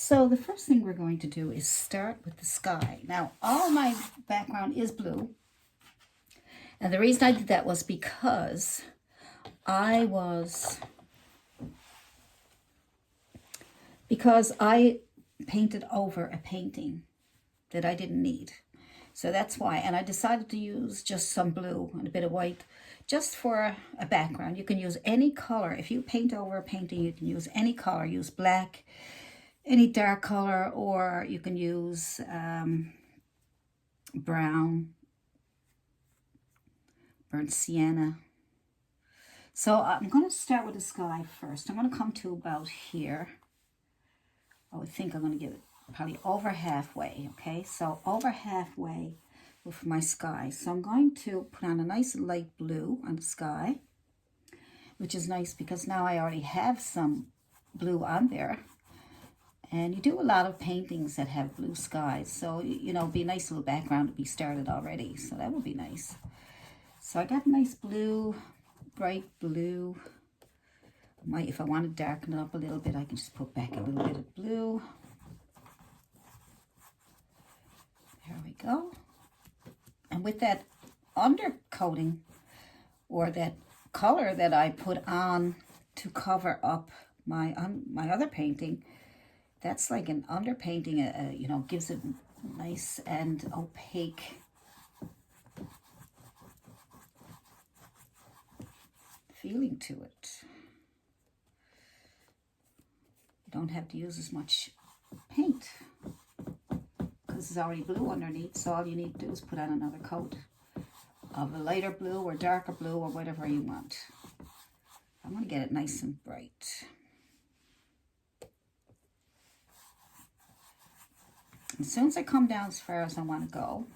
So the first thing we're going to do is start with the sky. Now, all my background is blue. And the reason I did that was because I painted over a painting that I didn't need. So that's why. And I decided to use just some blue and a bit of white just for a background. You can use any color. If you paint over a painting, you can use any color. Use black, any dark color, or you can use brown, burnt sienna. So I'm going to start with the sky first. I'm going to come to about here. I think I'm going to get it probably over halfway, okay? So over halfway with my sky. So I'm going to put on a nice light blue on the sky, which is nice because now I already have some blue on there. And you do a lot of paintings that have blue skies. So, you know, it'd be a nice little background to be started already. So that would be nice. So I got a nice blue, bright blue. If I want to darken it up a little bit, I can just put back a little bit of blue. There we go. And with that undercoating, or that color that I put on to cover up my other painting, that's like an underpainting, you know, gives it nice and opaque feeling to it. You don't have to use as much paint because it's already blue underneath, so all you need to do is put on another coat of a lighter blue or darker blue or whatever you want. I'm going to get it nice and bright. As soon as I come down as far as I want to go,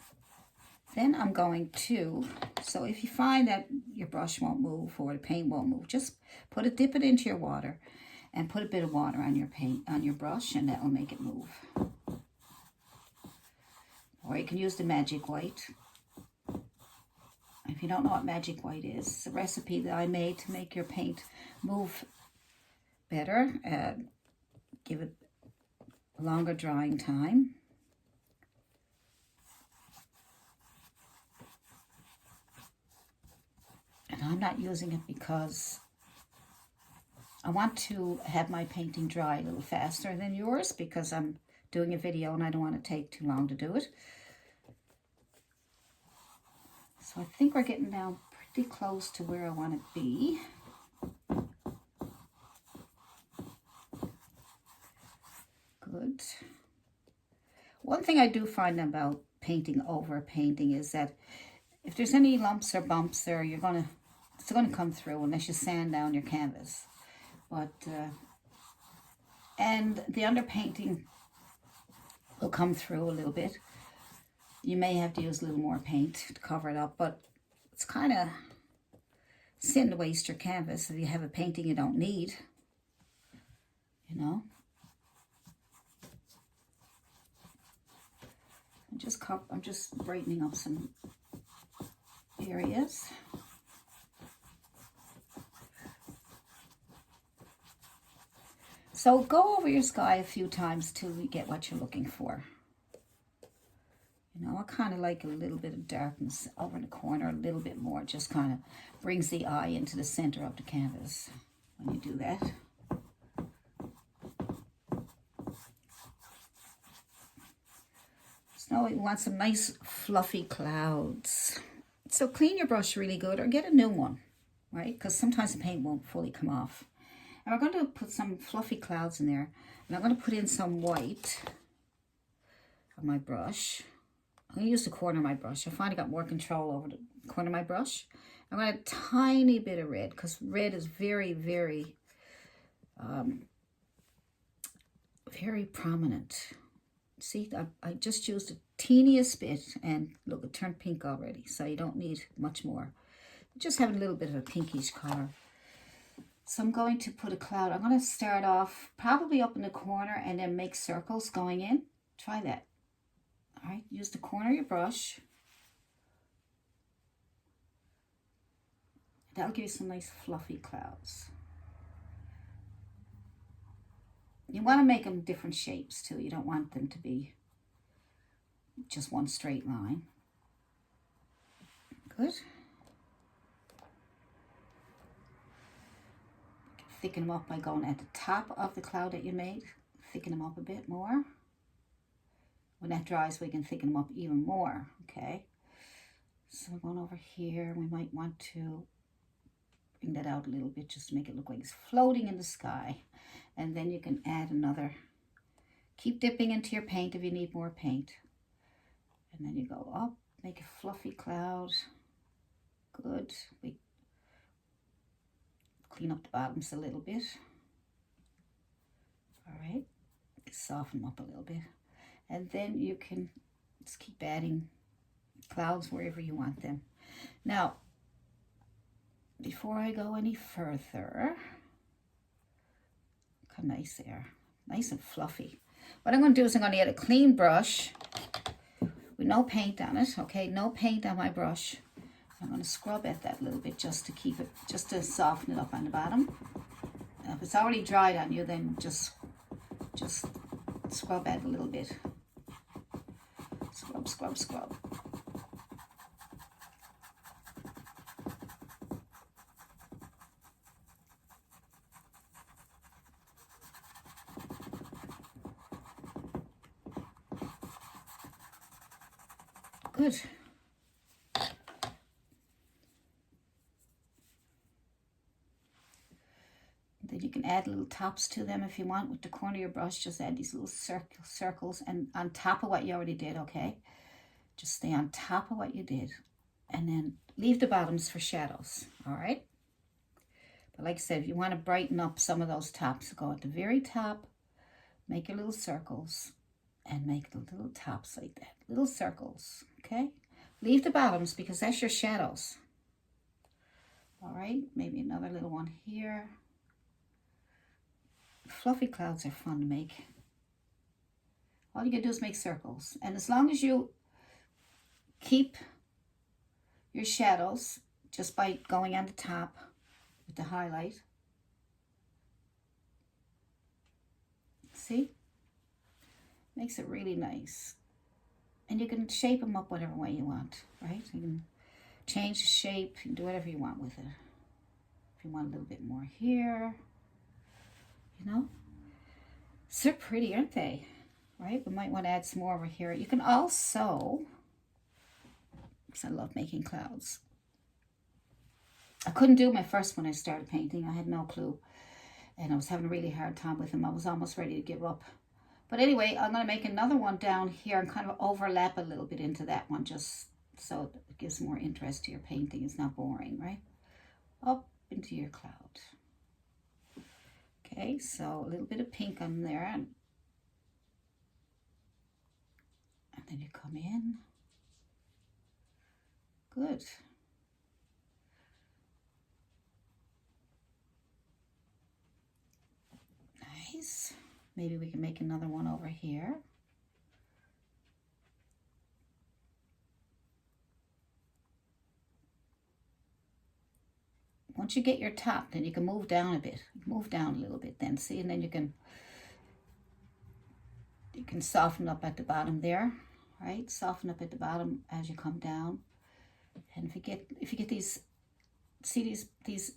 then I'm going to, so if you find that your brush won't move or the paint won't move, just dip it into your water and put a bit of water on your paint, on your brush, and that will make it move. Or you can use the magic white. If you don't know what magic white is, it's a recipe that I made to make your paint move better, give it a longer drying time. And I'm not using it because I want to have my painting dry a little faster than yours because I'm doing a video and I don't want to take too long to do it. So I think we're getting down pretty close to where I want to be. Good. One thing I do find about painting over a painting is that if there's any lumps or bumps there, it's gonna come through unless you sand down your canvas. But and the underpainting will come through a little bit. You may have to use a little more paint to cover it up, but it's kind of sin to waste your canvas if you have a painting you don't need, you know. I'm just brightening up some areas. So go over your sky a few times till you get what you're looking for. You know, I kind of like a little bit of darkness over in the corner, a little bit more. It just kind of brings the eye into the center of the canvas when you do that. So now we want some nice fluffy clouds. So clean your brush really good or get a new one, right? Because sometimes the paint won't fully come off. And we're going to put some fluffy clouds in there. And I'm going to put in some white on my brush. I'm going to use the corner of my brush. I finally got more control over the corner of my brush. I'm going to add a tiny bit of red because red is very, very, very prominent. See, I just used the teeniest bit and look, it turned pink already. So you don't need much more. Just having a little bit of a pinkish color. So I'm going to put a cloud. I'm going to start off probably up in the corner and then make circles going in. Try that. All right, use the corner of your brush. That'll give you some nice fluffy clouds. You want to make them different shapes too. You don't want them to be just one straight line. Good. Thicken them up by going at the top of the cloud that you made. Thicken them up a bit more. When that dries, we can thicken them up even more, okay? So we're going over here. We might want to bring that out a little bit just to make it look like it's floating in the sky. And then you can add another. Keep dipping into your paint if you need more paint. And then you go up, make a fluffy cloud. Good. We clean up the bottoms a little bit. All right. Soften them up a little bit. And then you can just keep adding clouds wherever you want them. Now, before I go any further, look how nice they are. Nice and fluffy. What I'm going to do is I'm going to get a clean brush with no paint on it. Okay, no paint on my brush. I'm going to scrub at that a little bit just to keep it, just to soften it up on the bottom. And if it's already dried on you, then just scrub at it a little bit. Scrub, scrub, scrub. Good. Then you can add little tops to them if you want with the corner of your brush. Just add these little circles and on top of what you already did, okay? Just stay on top of what you did. And then leave the bottoms for shadows, all right? But like I said, if you want to brighten up some of those tops, go at the very top, make your little circles, and make the little tops like that. Little circles, okay? Leave the bottoms because that's your shadows. All right, maybe another little one here. Fluffy clouds are fun to make. All you can do is make circles. And as long as you keep your shadows just by going on the top with the highlight. See? Makes it really nice. And you can shape them up whatever way you want, right? You can change the shape, you can do whatever you want with it. If you want a little bit more here, you know? So they're pretty, aren't they? Right? We might want to add some more over here. You can also, because I love making clouds. I couldn't do my first one I started painting. I had no clue. And I was having a really hard time with them. I was almost ready to give up. But anyway, I'm going to make another one down here and kind of overlap a little bit into that one just so it gives more interest to your painting. It's not boring, right? Up into your cloud. Okay, so a little bit of pink on there. And then you come in. Good. Nice. Maybe we can make another one over here. Once you get your top, then you can move down a bit. Move down a little bit then, see? And then you can soften up at the bottom there, right? Soften up at the bottom as you come down. And if you get these, see these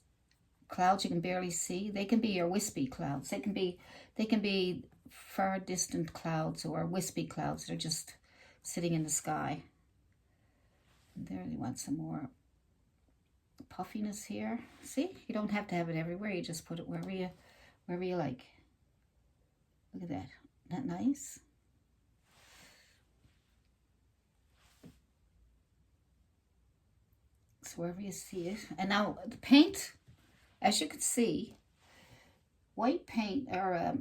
clouds you can barely see, they can be your wispy clouds. They can be far distant clouds or wispy clouds that are just sitting in the sky. And there you want some more puffiness here. See, you don't have to have it everywhere. You just put it wherever you like. Look at that. Isn't that nice? So wherever you see it. And now the paint, as you can see, white paint or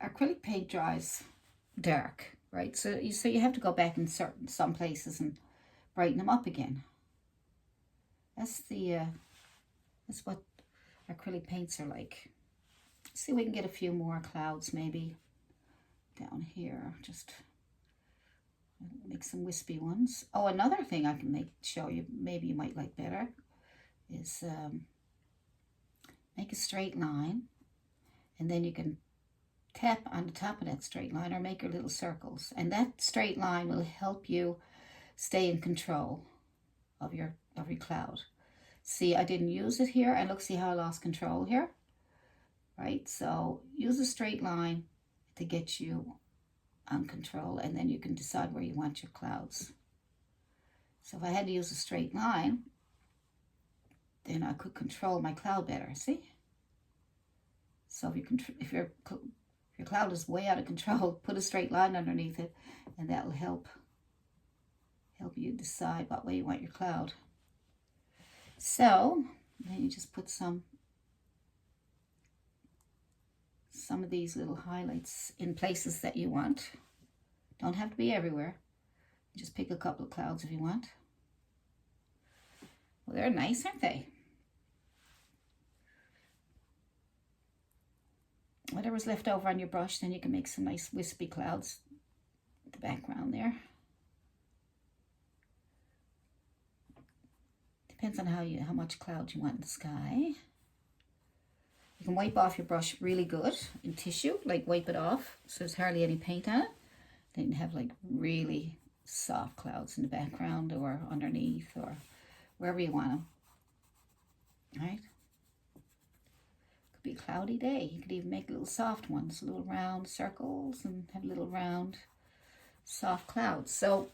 acrylic paint dries dark, right? So you have to go back in some places and brighten them up again. That's what acrylic paints are like. See, we can get a few more clouds maybe down here. Just make some wispy ones. Oh, another thing I can show you, maybe you might like better, is make a straight line, and then you can tap on the top of that straight line or make your little circles. And that straight line will help you stay in control of your cloud. See, I didn't use it here, and look, see how I lost control here? Right, so use a straight line to get you on control, and then you can decide where you want your clouds. So if I had to use a straight line, then I could control my cloud better, see? So if your cloud is way out of control, put a straight line underneath it, and that will help you decide what way you want your cloud. So then you just put some of these little highlights in places that you want. Don't have to be everywhere. Just pick a couple of clouds if you want. Well, they're nice, aren't they? Whatever's left over on your brush, then you can make some nice wispy clouds in the background there. Depends on how much cloud you want in the sky. You can wipe off your brush really good in tissue, like wipe it off so there's hardly any paint on it. Then you have like really soft clouds in the background or underneath or wherever you want them. All right? Could be a cloudy day. You could even make little soft ones, little round circles, and have little round soft clouds. So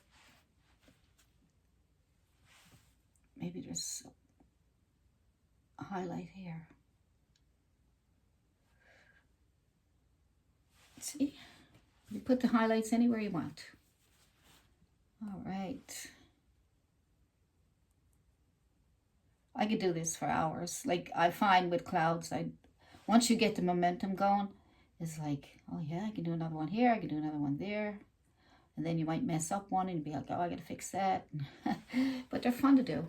maybe there's a highlight here. See, you put the highlights anywhere you want. All right. I could do this for hours. Like I find with clouds, once you get the momentum going, it's like, oh yeah, I can do another one here, I can do another one there. And then you might mess up one and be like, oh, I gotta fix that. But they're fun to do.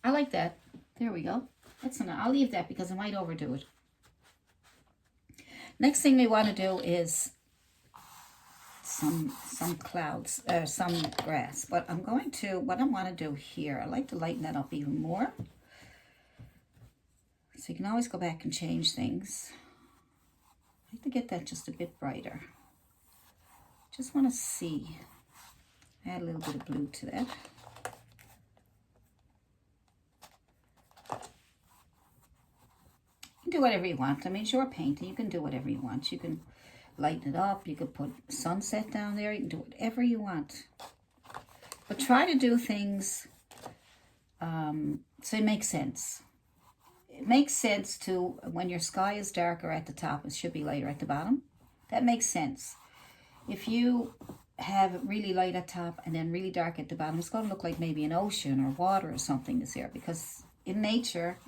I like that. There we go. That's enough. I'll leave that because I might overdo it. Next thing we want to do is some clouds, some grass. But what I want to do here, I like to lighten that up even more. So you can always go back and change things. I like to get that just a bit brighter. Just want to see. Add a little bit of blue to that. You can do whatever you want. I mean, it's your painting. You can do whatever you want. You can lighten it up. You could put sunset down there. You can do whatever you want. But try to do things so it makes sense. It makes sense to, when your sky is darker at the top, it should be lighter at the bottom. That makes sense. If you have it really light at top and then really dark at the bottom, it's going to look like maybe an ocean or water or something is there, because in nature,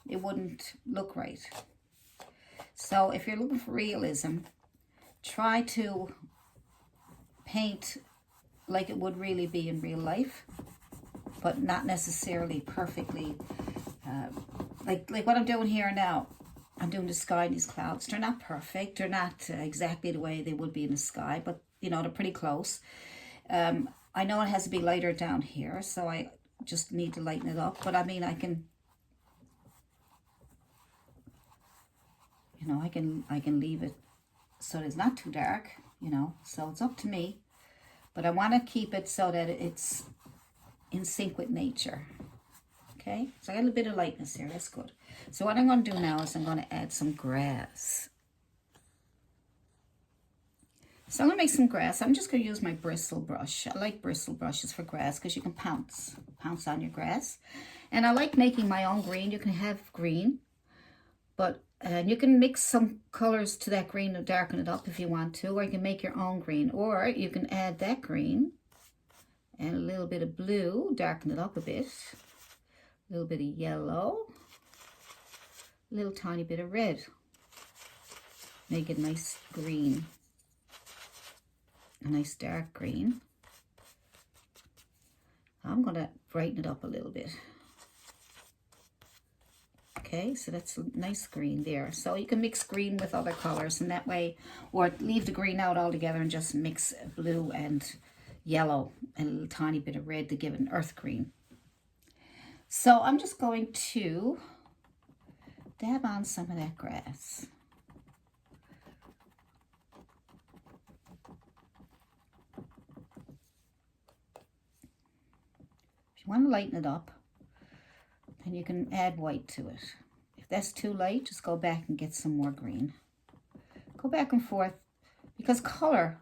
it wouldn't look right. So if you're looking for realism, try to paint like it would really be in real life, but not necessarily perfectly. Like what I'm doing here now. I'm doing the sky and these clouds. They're not perfect. They're not exactly the way they would be in the sky, but you know, they're pretty close. I know it has to be lighter down here, so I just need to lighten it up. But I mean, I can leave it so it's not too dark, you know, so it's up to me. But I want to keep it so that it's in sync with nature. Okay, so I got a little bit of lightness here, that's good. So what I'm going to do now is I'm going to add some grass. So I'm going to make some grass. I'm just going to use my bristle brush. I like bristle brushes for grass because you can pounce on your grass. And I like making my own green. You can have green, but you can mix some colors to that green to darken it up if you want to, or you can make your own green, or you can add that green and a little bit of blue, darken it up a bit, a little bit of yellow, a little tiny bit of red, make it nice green, a nice dark green. I'm going to brighten it up a little bit. Okay, so that's a nice green there. So you can mix green with other colors, and that way, or leave the green out altogether and just mix blue and yellow and a little tiny bit of red to give it an earth green. So I'm just going to dab on some of that grass. If you want to lighten it up, then you can add white to it. If that's too light, just go back and get some more green. Go back and forth, because color,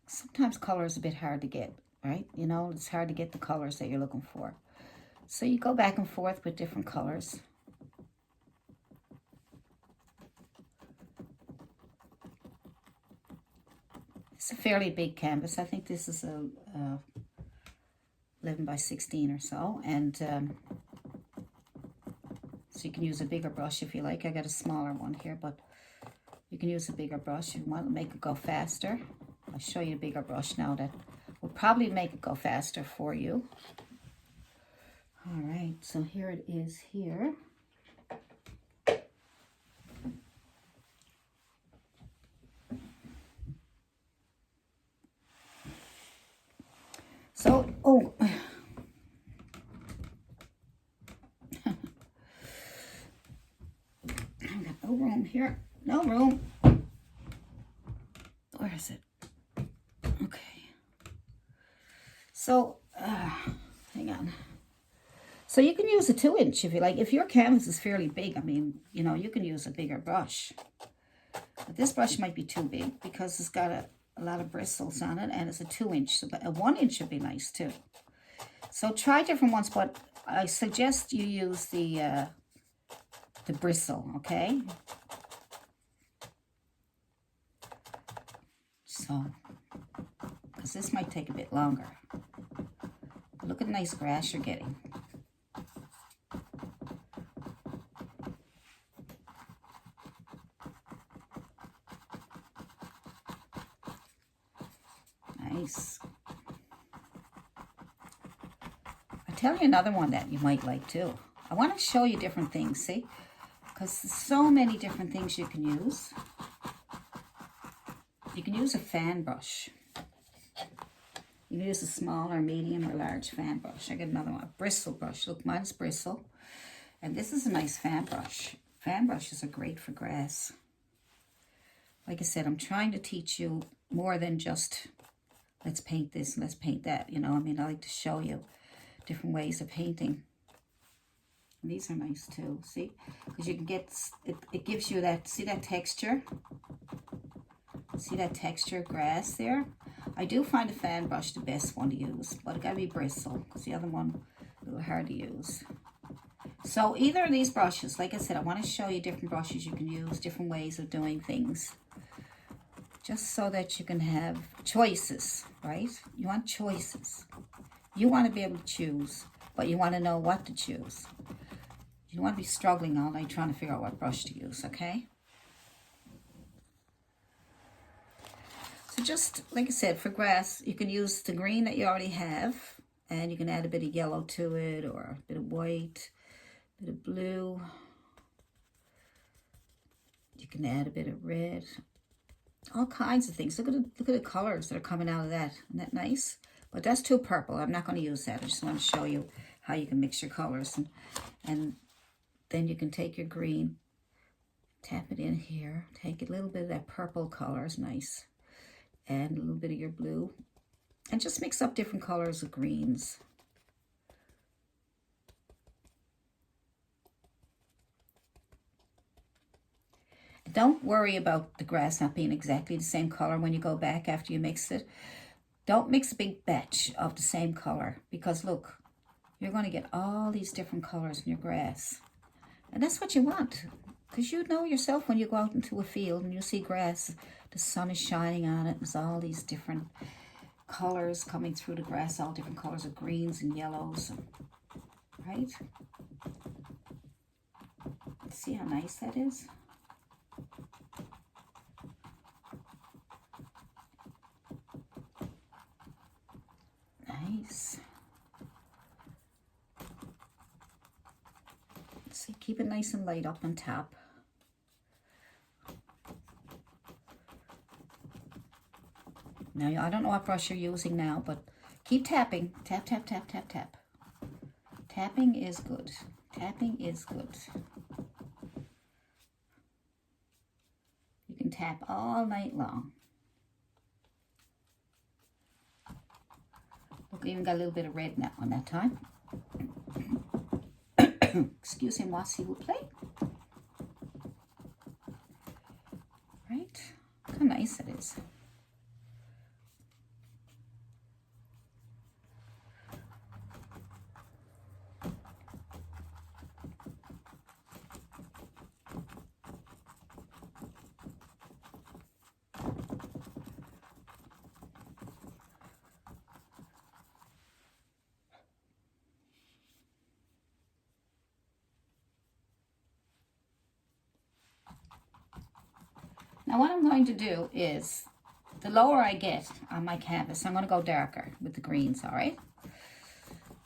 sometimes color is a bit hard to get, right? You know, it's hard to get the colors that you're looking for. So you go back and forth with different colors. It's a fairly big canvas. I think this is a 11 by 16 or so, and so you can use a bigger brush if you like. I got a smaller one here, but you can use a bigger brush if you want to make it go faster. I'll show you a bigger brush now that will probably make it go faster for you. All right, so here it is here. So, oh, I've got no room here. No room. Where is it? Okay. So, hang on. So you can use a 2-inch if you like. If your canvas is fairly big, I mean, you know, you can use a bigger brush. But this brush might be too big because it's got a lot of bristles on it, and it's a 2-inch. So a 1-inch would be nice too. So try different ones, but I suggest you use the Bristle, okay? So, because this might take a bit longer. But look at the nice grass you're getting. Nice. I'll tell you another one that you might like too. I want to show you different things, see? Because there's so many different things you can use. You can use a fan brush. You can use a small or medium or large fan brush. I got another one, a bristle brush. Look, mine's bristle. And this is a nice fan brush. Fan brushes are great for grass. Like I said, I'm trying to teach you more than just let's paint this and let's paint that. You know, I mean, I like to show you different ways of painting. And these are nice too, see? Because you can get, it gives you that, see that texture? See that texture grass there? I do find a fan brush the best one to use, but it got to be bristle because the other one a little hard to use. So either of these brushes, like I said, I want to show you different brushes you can use, different ways of doing things, just so that you can have choices, right? You want choices. You want to be able to choose, but you want to know what to choose. You don't want to be struggling all night trying to figure out what brush to use, okay? So just, like I said, for grass, you can use the green that you already have, and you can add a bit of yellow to it, or a bit of white, a bit of blue. You can add a bit of red. All kinds of things. Look at the colors that are coming out of that. Isn't that nice? But that's too purple. I'm not going to use that. I just want to show you how you can mix your colors. And then you can take your green, tap it in here, take a little bit of that purple color. Is nice. And a little bit of your blue, and just mix up different colors of greens. Don't worry about the grass not being exactly the same color when you go back after you mix it. Don't mix a big batch of the same color, because look, you're going to get all these different colors in your grass. And that's what you want, because you know yourself when you go out into a field and you see grass, the sun is shining on it. There's all these different colors coming through the grass, all different colors of greens and yellows, right? See how nice that is? Nice. See, keep it nice and light up on top. Now, I don't know what brush you're using now, but keep tapping. Tap, tap, tap, tap, tap. Tapping is good. Tapping is good. You can tap all night long. Look, I even got a little bit of red in that one that time. Excuse me while he will play. Right? Look how nice it is. Now what I'm going to do is, the lower I get on my canvas, I'm going to go darker with the greens, all right? I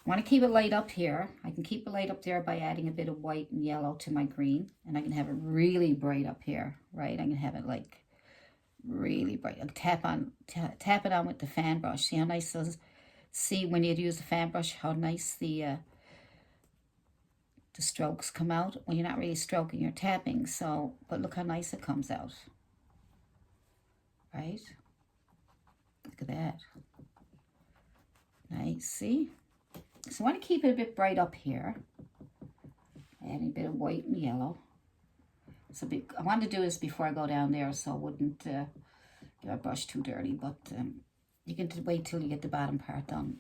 want to keep it light up here. I can keep it light up there by adding a bit of white and yellow to my green. And I can have it really bright up here, right? I can have it like really bright. I'll tap it on with the fan brush. See how nice those, see when you use the fan brush, how nice the strokes come out. Well, you're not really stroking, you're tapping. So, but look how nice it comes out. Right? Look at that. Nice, see? So I want to keep it a bit bright up here. Adding a bit of white and yellow. So I want to do this before I go down there so I wouldn't get my brush too dirty. But you can wait till you get the bottom part done.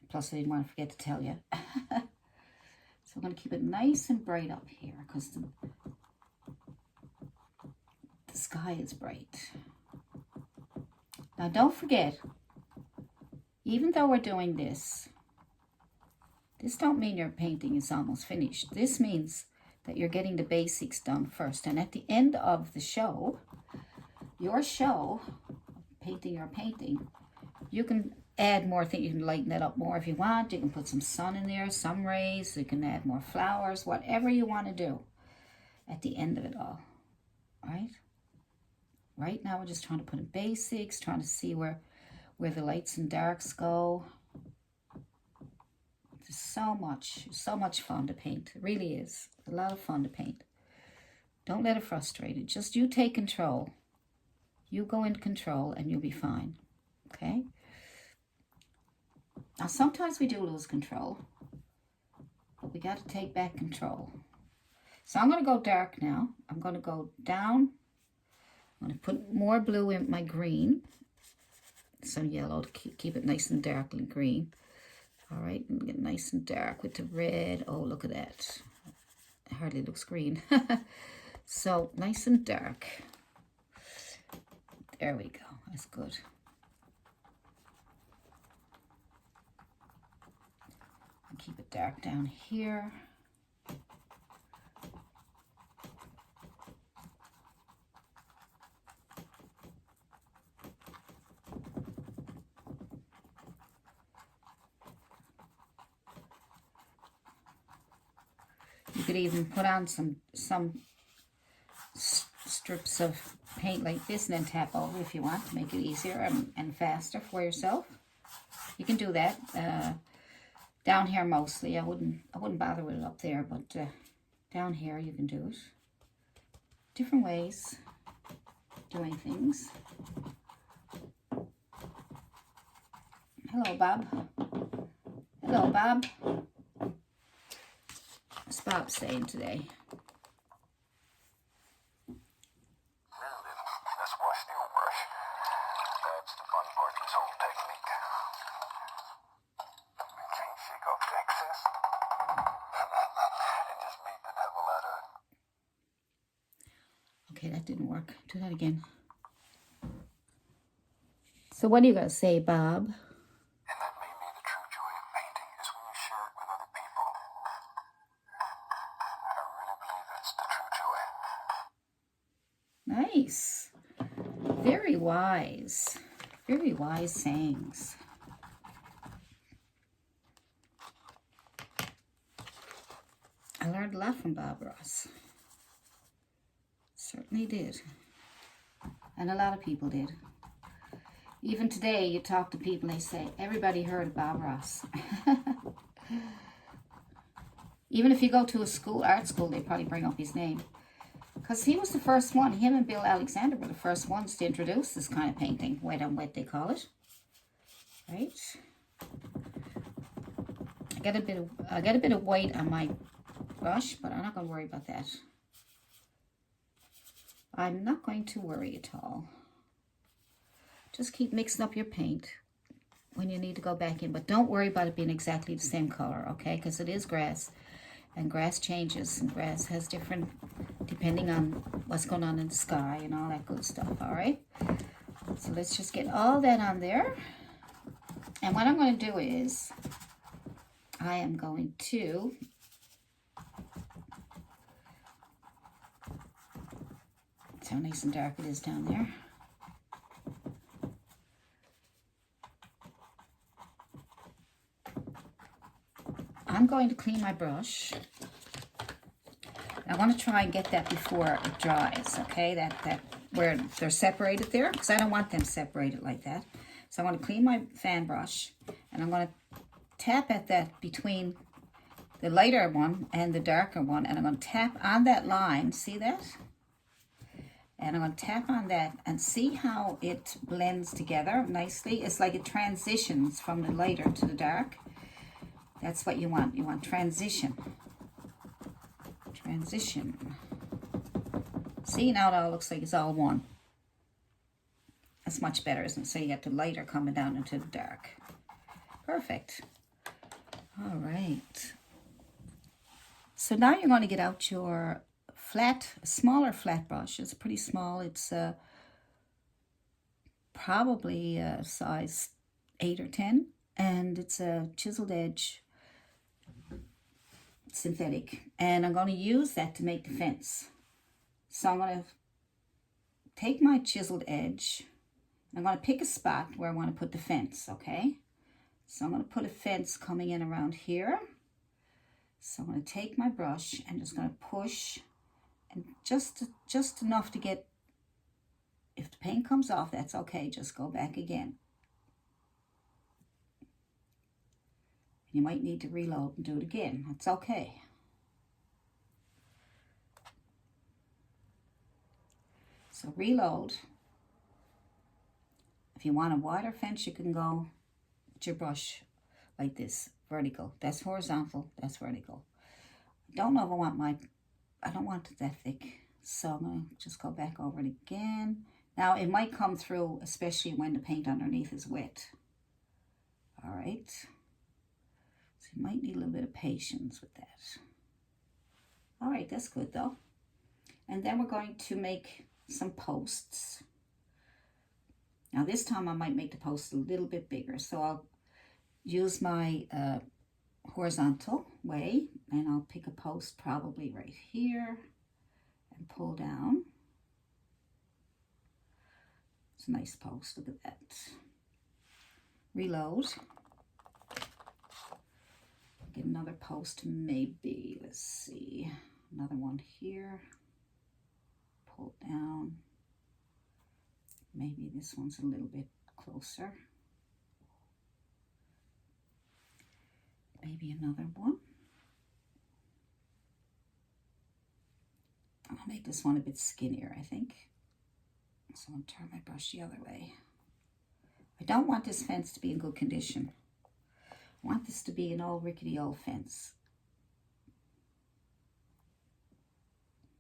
Plus I didn't want to forget to tell you. So I'm going to keep it nice and bright up here because the sky is bright. Now don't forget, even though we're doing this don't mean your painting is almost finished. This means that you're getting the basics done first. And at the end of the show, painting your painting, you can add more things. You can lighten it up more if you want. You can put some sun in there, some rays. You can add more flowers, whatever you want to do at the end of it all. All right? Right now we're just trying to put in basics, trying to see where the lights and darks go. There's so much fun to paint. It really is. A lot of fun to paint. Don't let it frustrate you. Just you take control. You go into control and you'll be fine. Okay? Now sometimes we do lose control, but we got to take back control. So I'm going to go dark now. I'm going to go down. I'm going to put more blue in my green. Some yellow to keep it nice and dark and green. All right, and get nice and dark with the red. Oh, look at that. It hardly looks green. So nice and dark. There we go. That's good. And keep it dark down here. You could even put on some strips of paint like this and then tap over if you want to make it easier and faster for yourself. You can do that down here mostly. I wouldn't bother with it up there, but down here you can do it. Different ways doing things. Hello, Bob. Hello, Bob. What's Bob saying today? Now then, let's wash the old brush. That's the fun part of this whole technique. We can't shake off the excess. And just beat the devil out of it. Okay, that didn't work. Do that again. So what are you going to say, Bob? And that may be the true joy of painting, is when you share it with other people. I really believe that's the true joy. Nice. Very wise. Very wise sayings. I learned a lot from Bob Ross. Certainly did. And a lot of people did. Even today, you talk to people, they say, everybody heard of Bob Ross. Even if you go to a school, art school, they probably bring up his name. Because he was the first one. Him and Bill Alexander were the first ones to introduce this kind of painting. Wet on wet, they call it. right? I got a bit of white on my brush, but I'm not going to worry about that. I'm not going to worry at all. Just keep mixing up your paint when you need to go back in, but don't worry about it being exactly the same color, okay? Because it is grass, and grass changes, and grass has different, depending on what's going on in the sky and all that good stuff, all right? So let's just get all that on there. And what I'm going to do is, I am going to see how nice and dark it is down there. I'm going to clean my brush. I want to try and get that before it dries, okay? That where they're separated there, because I don't want them separated like that. So I want to clean my fan brush, and I'm going to tap at that between the lighter one and the darker one, and I'm going to tap on that line. See that? And I'm going to tap on that and see how it blends together nicely. It's like it transitions from the lighter to the dark. That's what you want. You want transition. Transition. See, now it all looks like it's all one. That's much better, isn't it? So you got the lighter coming down into the dark. Perfect. All right. So now you're going to get out your smaller flat brush. It's pretty small. It's probably size 8 or 10. And it's a chiseled edge synthetic, and I'm going to use that to make the fence. So I'm going to take my chiseled edge, and I'm going to pick a spot where I want to put the fence, okay? So I'm going to put a fence coming in around here. So I'm going to take my brush and just going to push, and just enough to get, if the paint comes off, that's okay, just go back again. You might need to reload and do it again. That's okay. So reload. If you want a wider fence, you can go with your brush like this, vertical. That's horizontal, that's vertical. I don't know if I don't want it that thick. So I'm going to just go back over it again. Now it might come through, especially when the paint underneath is wet. All right. You might need a little bit of patience with that. All right, that's good though. And then we're going to make some posts. Now this time I might make the posts a little bit bigger. So I'll use my horizontal way, and I'll pick a post probably right here and pull down. It's a nice post, look at that. Reload. Get another post, maybe, let's see, another one here, pull down, maybe this one's a little bit closer, maybe another one. I'll make this one a bit skinnier, I think, so I'll turn my brush the other way. I don't want this fence to be in good condition. I want this to be an old rickety old fence.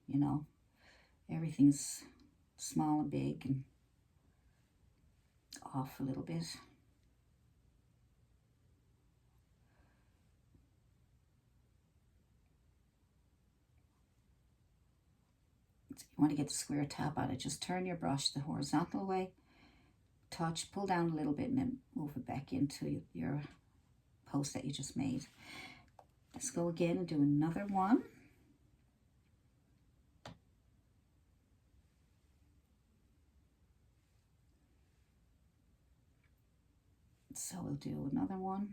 You know, everything's small and big and off a little bit. So you want to get the square top on it. Just turn your brush the horizontal way, touch, pull down a little bit, and then move it back into your post that you just made. Let's go again and do another one. So we'll do another one.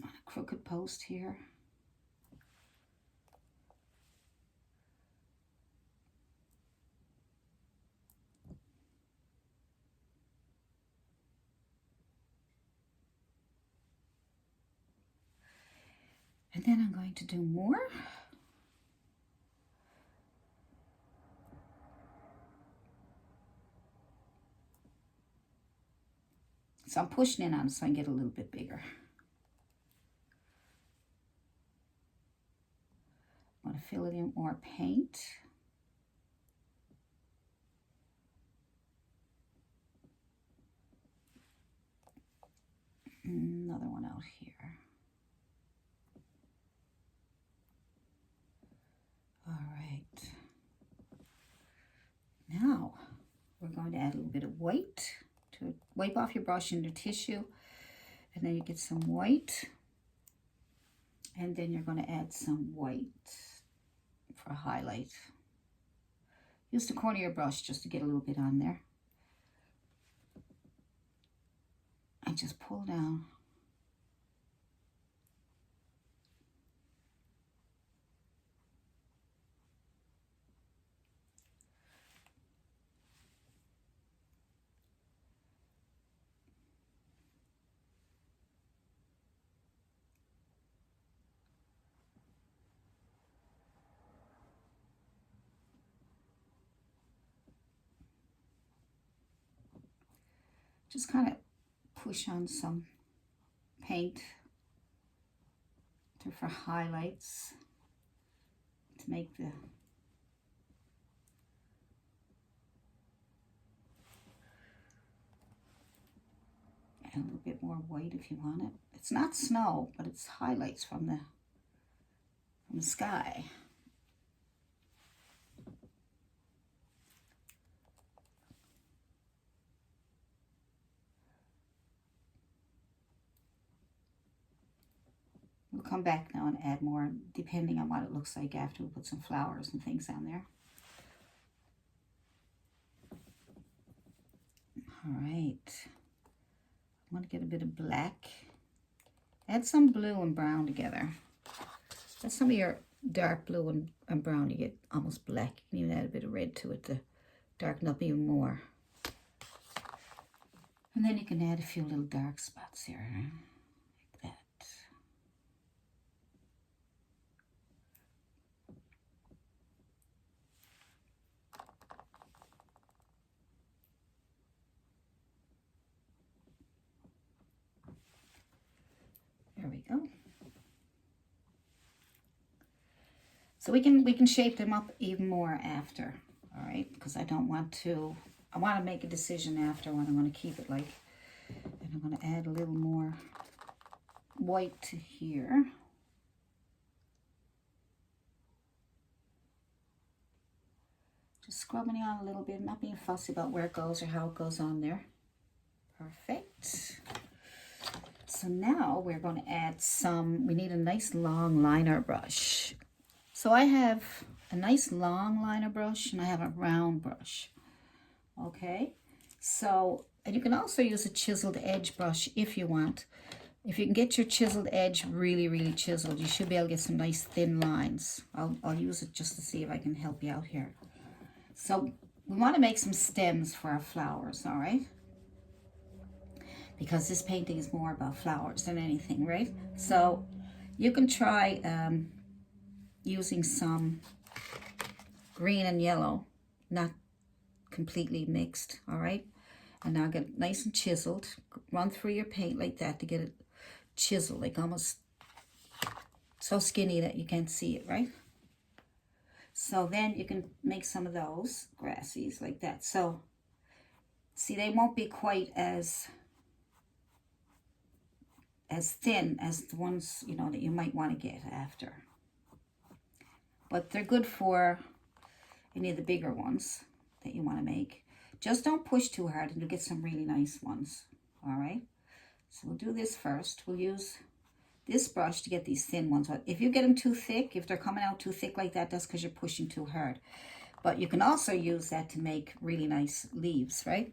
On a crooked post here. And then I'm going to do more. So I'm pushing in on it so I can get a little bit bigger. I'm going to fill it in with more paint. Another one out here. All right. Now we're going to add a little bit of white to wipe off your brush into tissue, and then you get some white, and then you're going to add some white for a highlight. Use the corner of your brush just to get a little bit on there. And just pull down. Just kind of push on some paint for highlights to make the add a little bit more white if you want it. It's not snow, but it's highlights from the sky. We'll come back now and add more depending on what it looks like after we put some flowers and things on there. All right. I want to get a bit of black. Add some blue and brown together. Add some of your dark blue and brown. You get almost black. You can even add a bit of red to it to darken up even more. And then you can add a few little dark spots here, like that. There we go. So we can shape them up even more after, all right? Because I want to make a decision after what I'm going to keep it like. And I'm going to add a little more white to here. Just scrubbing it on a little bit, not being fussy about where it goes or how it goes on there. Perfect. So now we're going to add we need a nice long liner brush. So I have a nice long liner brush and I have a round brush. Okay, so, and you can also use a chiseled edge brush if you want. If you can get your chiseled edge really, really chiseled, you should be able to get some nice thin lines. I'll use it just to see if I can help you out here. So we want to make some stems for our flowers, all right? Because this painting is more about flowers than anything, right? So you can try using some green and yellow, not completely mixed, all right? And now get it nice and chiseled. Run through your paint like that to get it chiseled, like almost so skinny that you can't see it, right? So then you can make some of those grassies like that. So see, they won't be quite as thin as the ones, you know, that you might want to get after. But they're good for any of the bigger ones that you want to make. Just don't push too hard and you'll get some really nice ones, all right? So we'll do this first. We'll use this brush to get these thin ones. If you get them too thick, if they're coming out too thick like that, that's because you're pushing too hard. But you can also use that to make really nice leaves, right?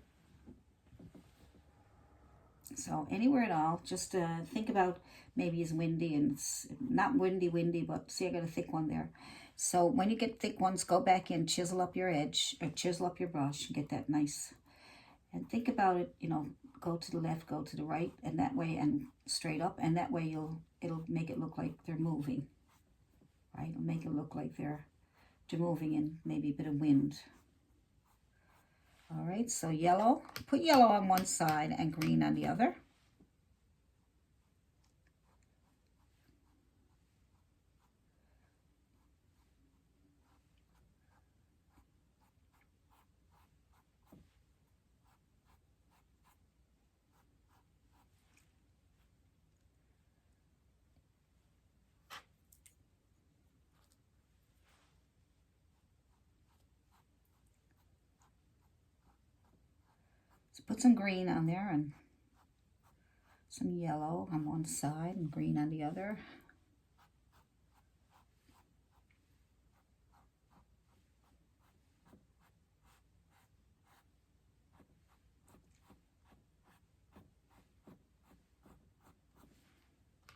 So anywhere at all, just think about maybe it's windy and it's not windy, but see, I got a thick one there. So when you get thick ones, go back in, chisel up your edge, or chisel up your brush and get that nice. And think about it, you know, go to the left, go to the right, and that way, and straight up, and that way it'll make it look like they're moving, right? It'll make it look like they're moving in maybe a bit of wind. All right, so yellow, put yellow on one side and green on the other. So put some green on there and some yellow on one side and green on the other.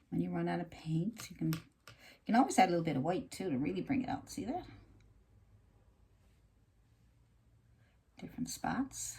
When you run out of paint, you can always add a little bit of white too to really bring it out. See that? Different spots.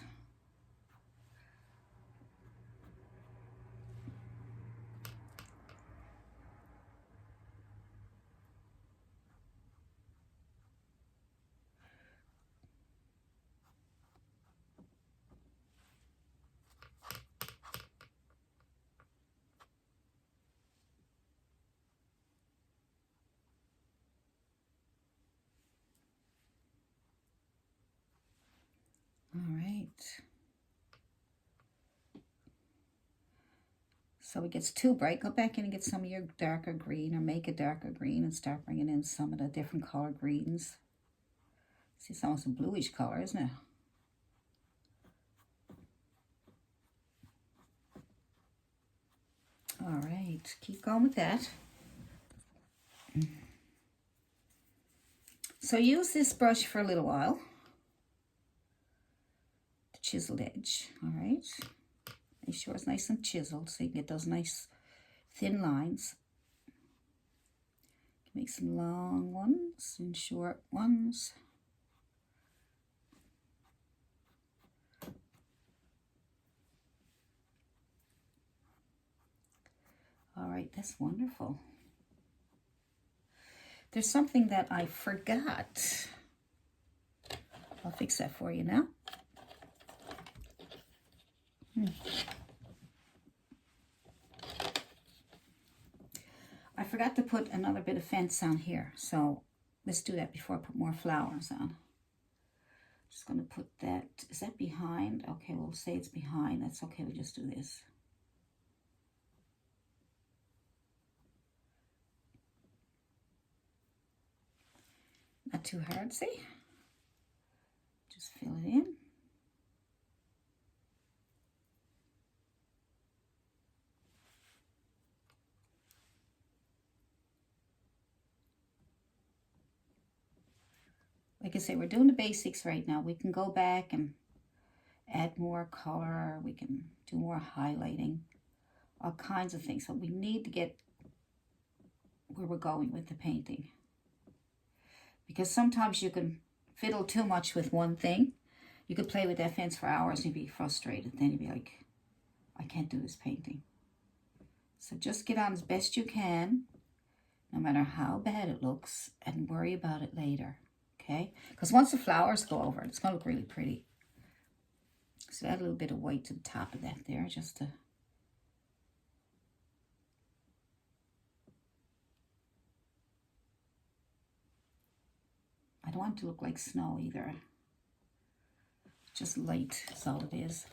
All right. So it gets too bright. Go back in and get some of your darker green, or make a darker green and start bringing in some of the different color greens. See, it's almost a bluish color, isn't it? All right, keep going with that. So use this brush for a little while. The chiseled edge, all right? Make sure it's nice and chiseled so you can get those nice thin lines. Make some long ones and short ones. All right, that's wonderful. There's something that I forgot. I'll fix that for you now. I forgot to put another bit of fence on here, so let's do that before I put more flowers on. Just going to put that, is that behind? Okay, we'll say it's behind. That's okay, we'll just do this. Not too hard, see? Just fill it in. Like I say, we're doing the basics right now. We can go back and add more color. We can do more highlighting. All kinds of things. So we need to get where we're going with the painting. Because sometimes you can fiddle too much with one thing. You could play with that fence for hours and you'd be frustrated. Then you'd be like, I can't do this painting. So just get on as best you can, no matter how bad it looks, and worry about it later. Okay? Because once the flowers go over, it's going to look really pretty. So add a little bit of white to the top of that there, just to... I don't want it to look like snow either. Just light is all it is.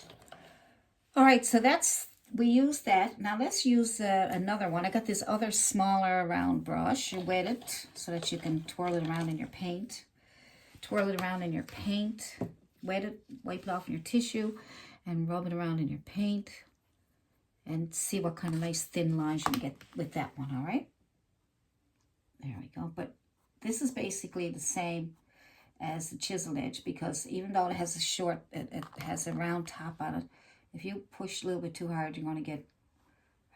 All right, so that's, we use that. Now let's use another one. I got this other smaller round brush. You wet it so that you can twirl it around in your paint. Twirl it around in your paint. Wet it, wipe it off in your tissue, and rub it around in your paint. And see what kind of nice thin lines you can get with that one, all right? There we go. But this is basically the same as the chiseled edge, because even though it has a short, it has a round top on it, if you push a little bit too hard, you're going to get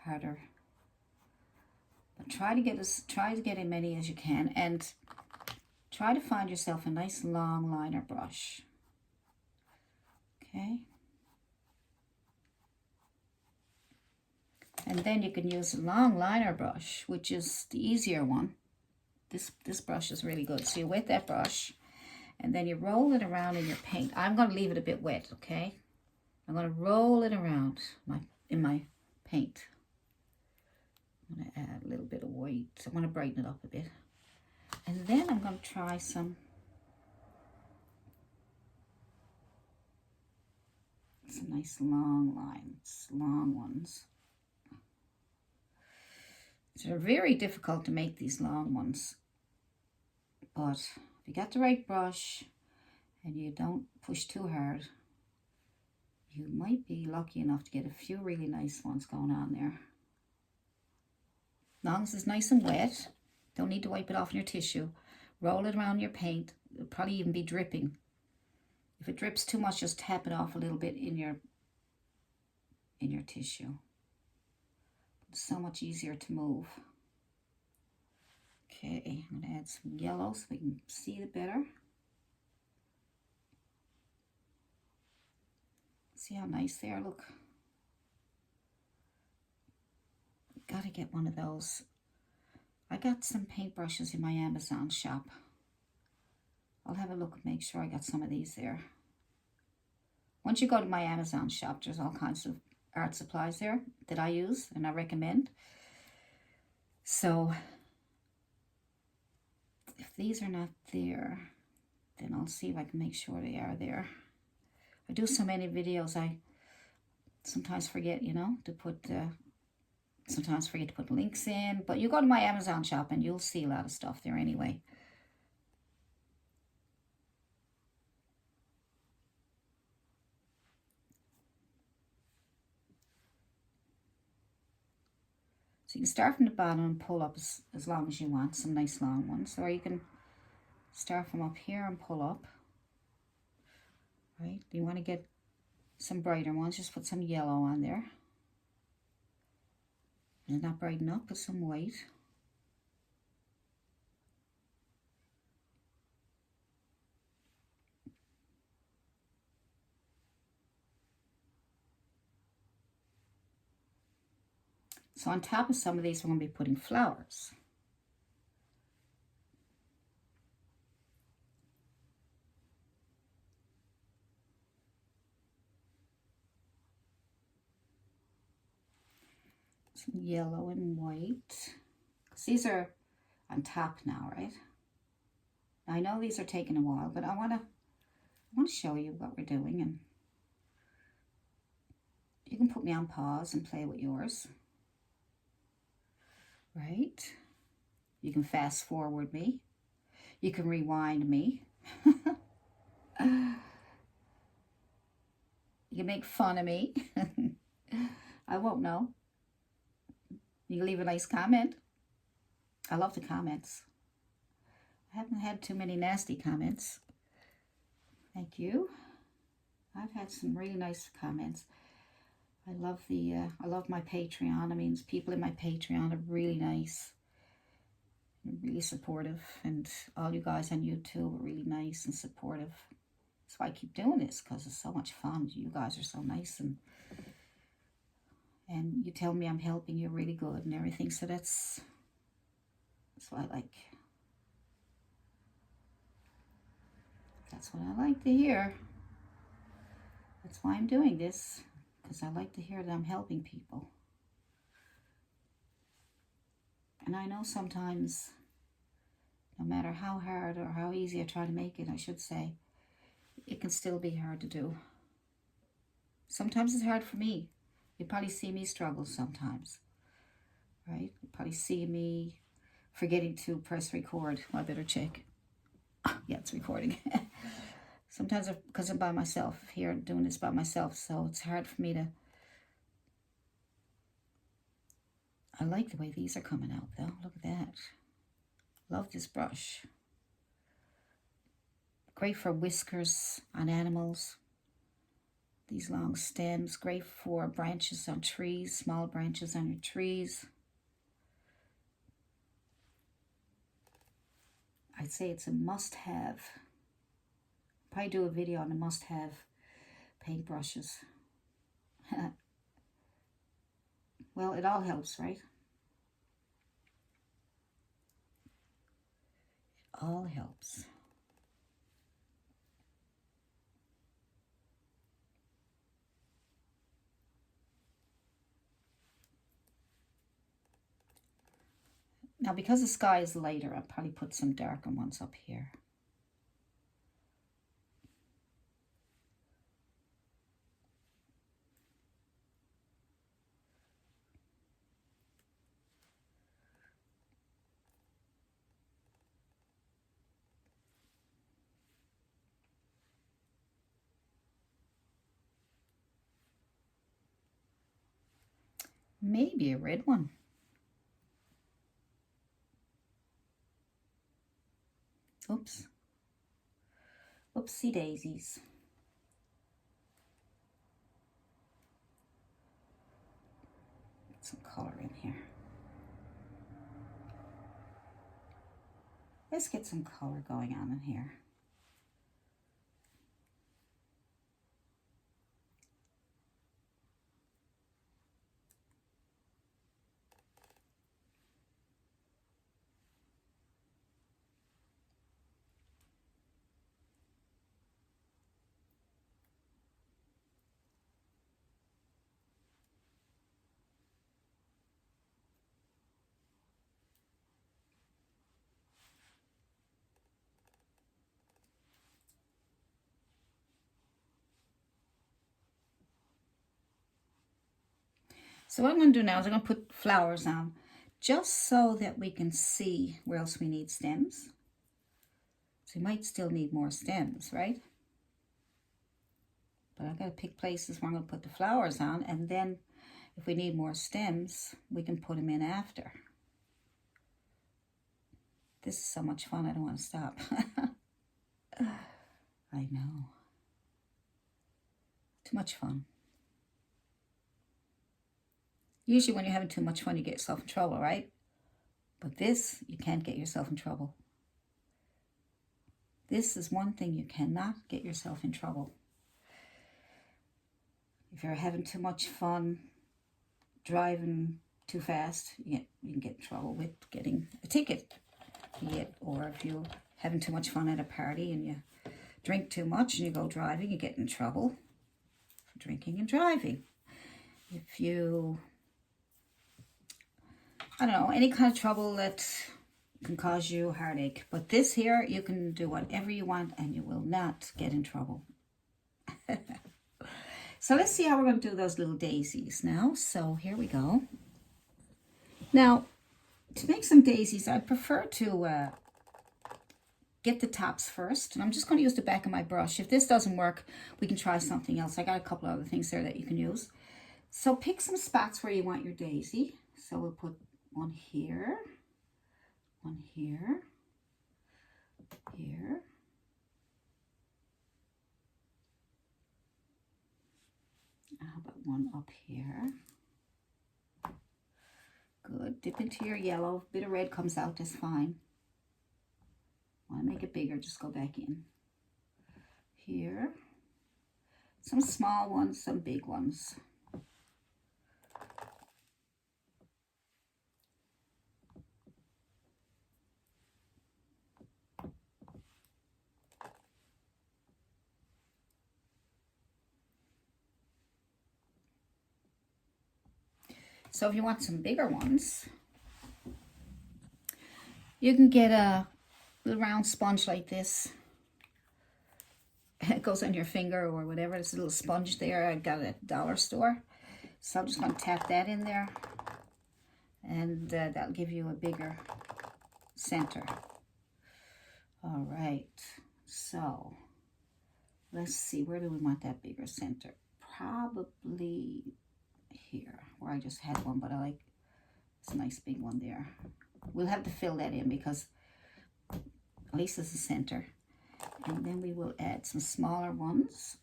harder. But try to get as many as you can, and try to find yourself a nice long liner brush. Okay. And then you can use a long liner brush, which is the easier one. This brush is really good. So you wet that brush, And then you roll it around in your paint. I'm going to leave it a bit wet, okay? I'm going to roll it around in my paint. I'm going to add a little bit of white. I want to brighten it up a bit. And then I'm going to try some nice long lines, long ones. They're very difficult to make, these long ones. But if you got the right brush and you don't push too hard, you might be lucky enough to get a few really nice ones going on there. As long as it's nice and wet, don't need to wipe it off in your tissue. Roll it around your paint. It'll probably even be dripping. If it drips too much, just tap it off a little bit in your tissue. It's so much easier to move. Okay, I'm going to add some yellow so we can see it better. See how nice they are? Look. Gotta get one of those. I got some paintbrushes in my Amazon shop. I'll have a look and make sure I got some of these there. Once you go to my Amazon shop, there's all kinds of art supplies there that I use and I recommend. So if these are not there, then I'll see if I can make sure they are there. I do so many videos, I sometimes forget, you know, to put sometimes forget to put links in, but you go to my Amazon shop and you'll see a lot of stuff there anyway. So you can start from the bottom and pull up as long as you want, some nice long ones, or you can start from up here and pull up. Right? You want to get some brighter ones, just put some yellow on there. And not bright enough, put some white. So on top of some of these, we're going to be putting flowers. Some yellow and white. Because these are on top now, right? I know these are taking a while, but I want to show you what we're doing, and you can put me on pause and play with yours. Right? You can fast forward me. You can rewind me. You can make fun of me. I won't know. You can leave a nice comment. I love the comments. I haven't had too many nasty comments. Thank you. I've had some really nice comments. I love my Patreon. I mean, people in my Patreon are really nice, really supportive, and all you guys on YouTube are really nice and supportive. That's why I keep doing this, because it's so much fun. You guys are so nice, and you tell me I'm helping you really good and everything. So that's what I like. That's what I like to hear. That's why I'm doing this, because I like to hear that I'm helping people. And I know sometimes, no matter how hard or how easy I try to make it, I should say, it can still be hard to do. Sometimes it's hard for me. You probably see me struggle sometimes, right? You probably see me forgetting to press record. Well, I better check. Yeah, it's recording. Sometimes because I'm by myself here, doing this by myself, so it's hard for me to... I like the way these are coming out, though. Look at that. Love this brush. Great for whiskers on animals. These long stems, great for branches on trees, small branches on your trees. I'd say it's a must-have. Probably do a video on the must-have paintbrushes. Well, it all helps, right? It all helps. Now, because the sky is lighter, I'll probably put some darker ones up here. Maybe a red one. Oops. Oopsie daisies. Get some color in here. Let's get some color going on in here. So what I'm going to do now is I'm going to put flowers on just so that we can see where else we need stems. So we might still need more stems, right? But I've got to pick places where I'm going to put the flowers on, and then if we need more stems, we can put them in after. This is so much fun, I don't want to stop. I know. Too much fun. Usually when you're having too much fun, you get yourself in trouble, right? But this, you can't get yourself in trouble. This is one thing you cannot get yourself in trouble. If you're having too much fun, driving too fast, you can get in trouble with getting a ticket. Or if you're having too much fun at a party and you drink too much and you go driving, you get in trouble for drinking and driving. If you, I don't know, any kind of trouble that can cause you heartache. But this here, you can do whatever you want and you will not get in trouble. So let's see how we're going to do those little daisies now. So here we go. Now, to make some daisies, I prefer to get the tops first. And I'm just going to use the back of my brush. If this doesn't work, we can try something else. I got a couple of other things there that you can use. So pick some spots where you want your daisy. So we'll put one here, one here, here. How about one up here? Good. Dip into your yellow. A bit of red comes out, that's fine. Want to make it bigger, just go back in. Here. Some small ones, some big ones. So if you want some bigger ones, you can get a little round sponge like this. It goes on your finger or whatever. There's a little sponge there I got at the dollar store. So I'm just going to tap that in there. And that'll give you a bigger center. All right. So let's see. Where do we want that bigger center? Probably here, where I just had one, but I like this nice big one there. We'll have to fill that in because at least it's the center. And then we will add some smaller ones.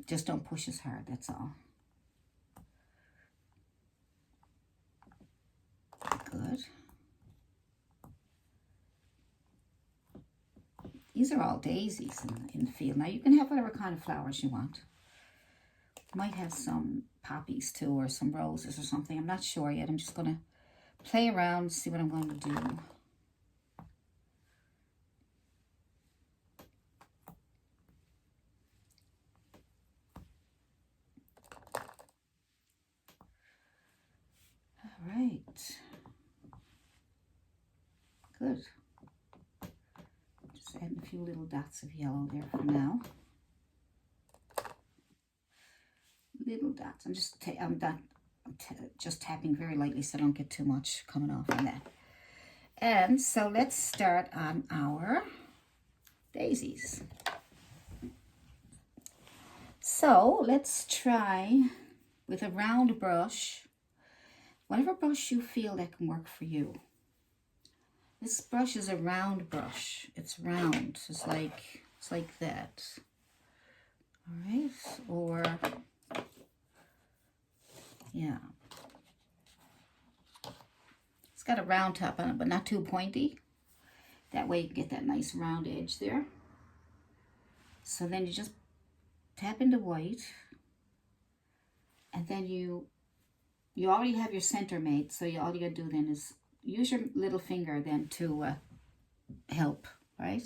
Just don't push as hard, that's all. Good. These are all daisies in the field. Now you can have whatever kind of flowers you want. Might have some poppies too, or some roses or something. I'm not sure yet. I'm just going to play around, see what I'm going to do. All right. Good. Just adding a few little dots of yellow there for now. Little dots. I'm just tapping very lightly so I don't get too much coming off on that. And so let's start on our daisies. So let's try with a round brush, whatever brush you feel that can work for you. This brush is a round brush. It's round. It's like that. All right. Or yeah. It's got a round top on it, but not too pointy. That way you can get that nice round edge there. So then you just tap into white, and then you already have your center made, so all you gotta do then is use your little finger then to help, right?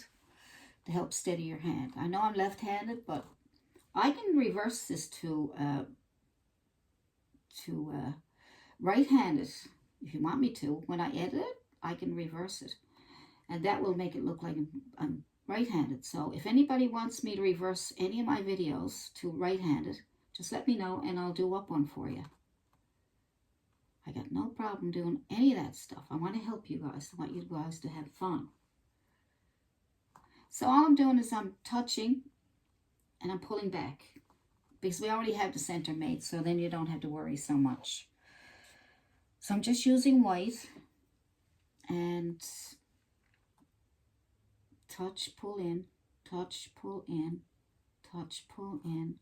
To help steady your hand. I know I'm left-handed, but I can reverse this to right-handed if you want me to. When I edit it, I can reverse it, and that will make it look like I'm right-handed. So if anybody wants me to reverse any of my videos to right-handed, just let me know and I'll do up one for you. I got no problem doing any of that stuff. I want to help you guys. I want you guys to have fun. So all I'm doing is I'm touching and I'm pulling back because we already have the center made, so then you don't have to worry so much. So I'm just using white and touch, pull in, touch, pull in, touch, pull in.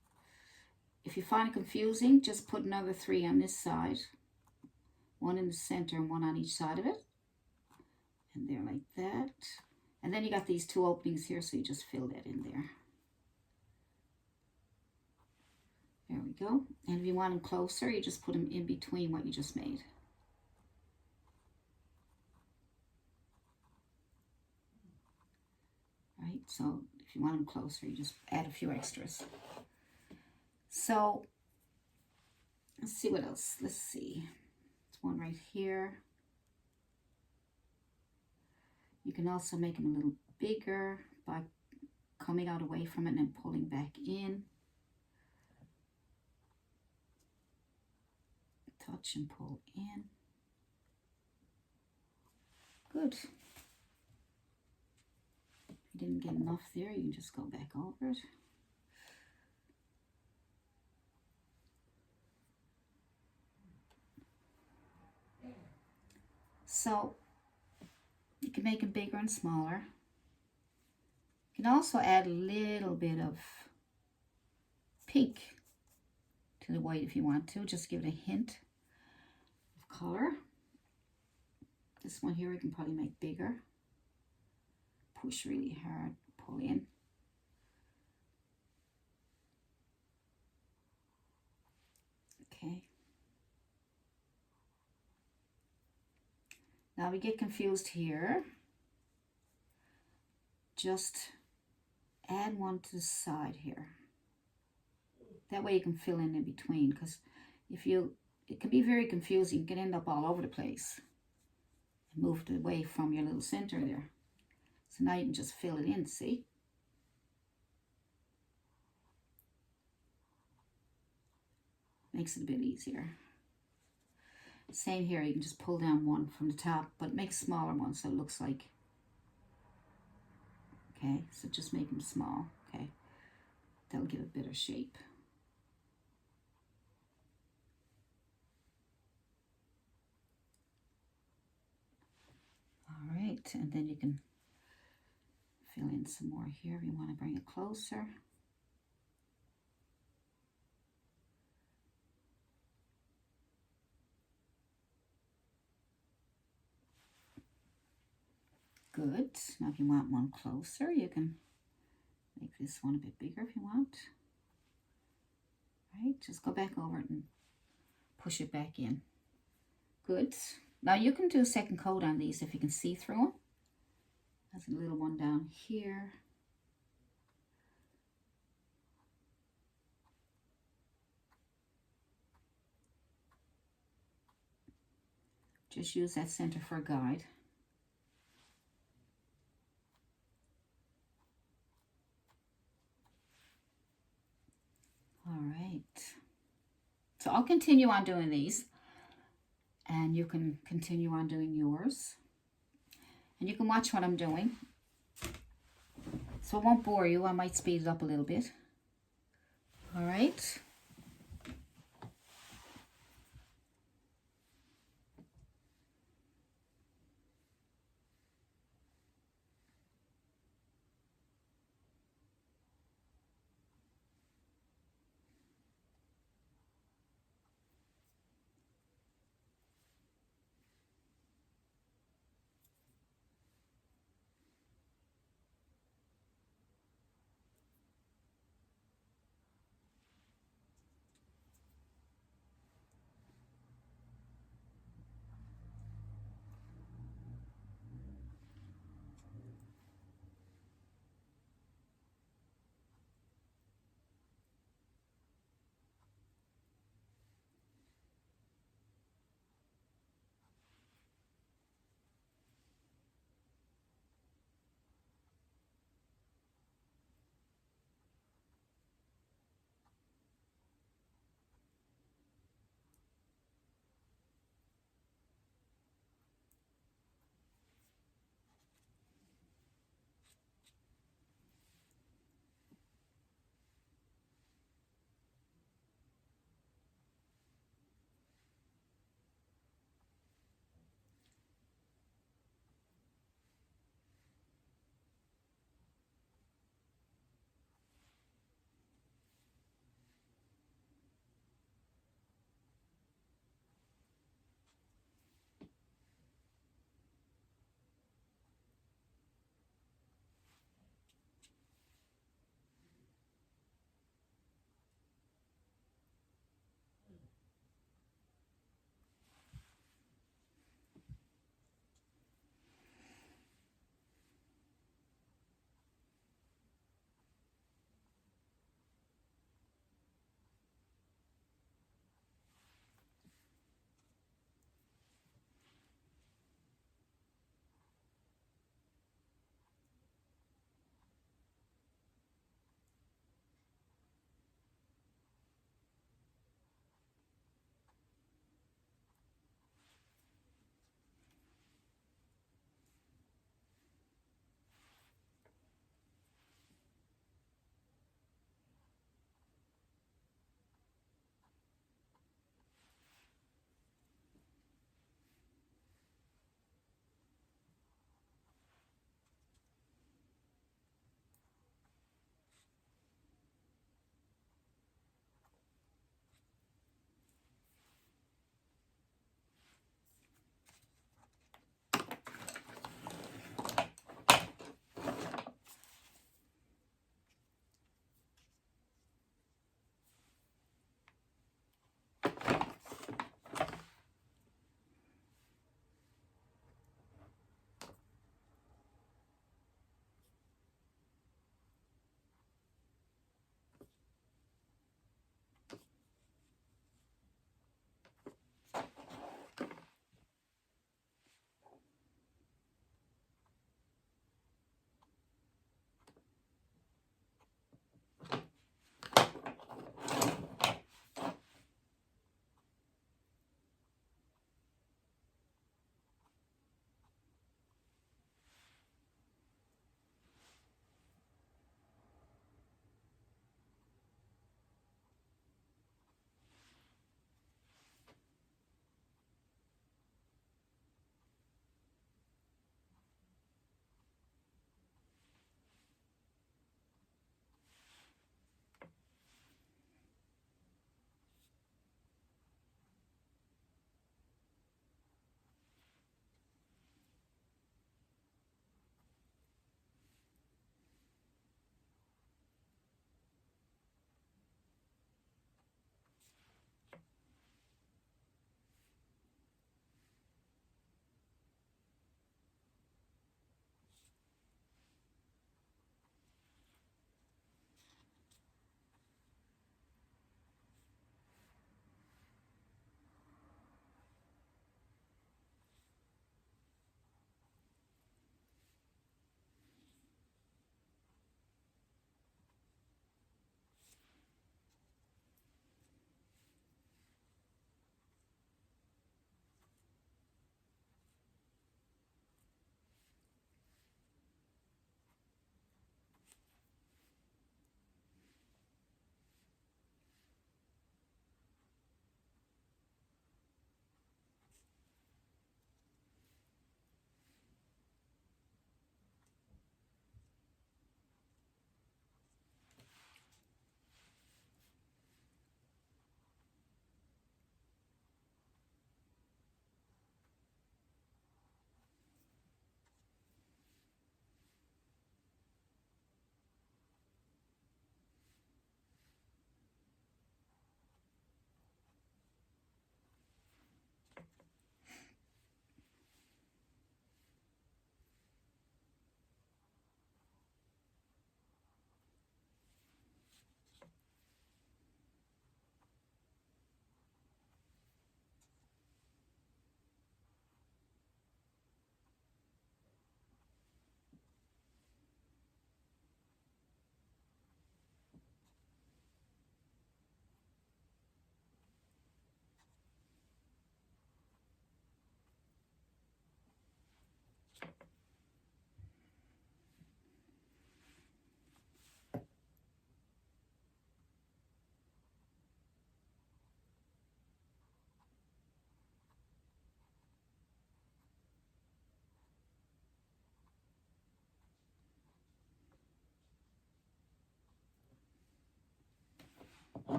If you find it confusing, just put another 3 on this side, 1 in the center and 1 on each side of it. And there like that. And then you got these 2 openings here, so you just fill that in there. There we go. And if you want them closer, you just put them in between what you just made. Right, so if you want them closer, you just add a few extras. So let's see what else. Let's see. There's one right here. You can also make them a little bigger by coming out away from it and then pulling back in. Touch and pull in. Good. If you didn't get enough there, you can just go back over it. So you can make them bigger and smaller. You can also add a little bit of pink to the white if you want to. Just give it a hint of color. This one here I can probably make bigger. Push really hard, pull in. Okay. Now we get confused here. Just add one to the side here. That way you can fill in between, because it can be very confusing. You can end up all over the place and moved away from your little center there. So now you can just fill it in, see? Makes it a bit easier. Same here, you can just pull down one from the top, but make a smaller one so it looks like, okay, so just make them small, okay. That'll give a better shape. All right, and then you can fill in some more here if you want to bring it closer. Good. Now if you want one closer, you can make this one a bit bigger if you want. Right, just go back over it and push it back in. Good. Now you can do a second coat on these if you can see through them. There's a little one down here. Just use that center for a guide. So I'll continue on doing these, and you can continue on doing yours. And you can watch what I'm doing. So it won't bore you. I might speed it up a little bit. All right.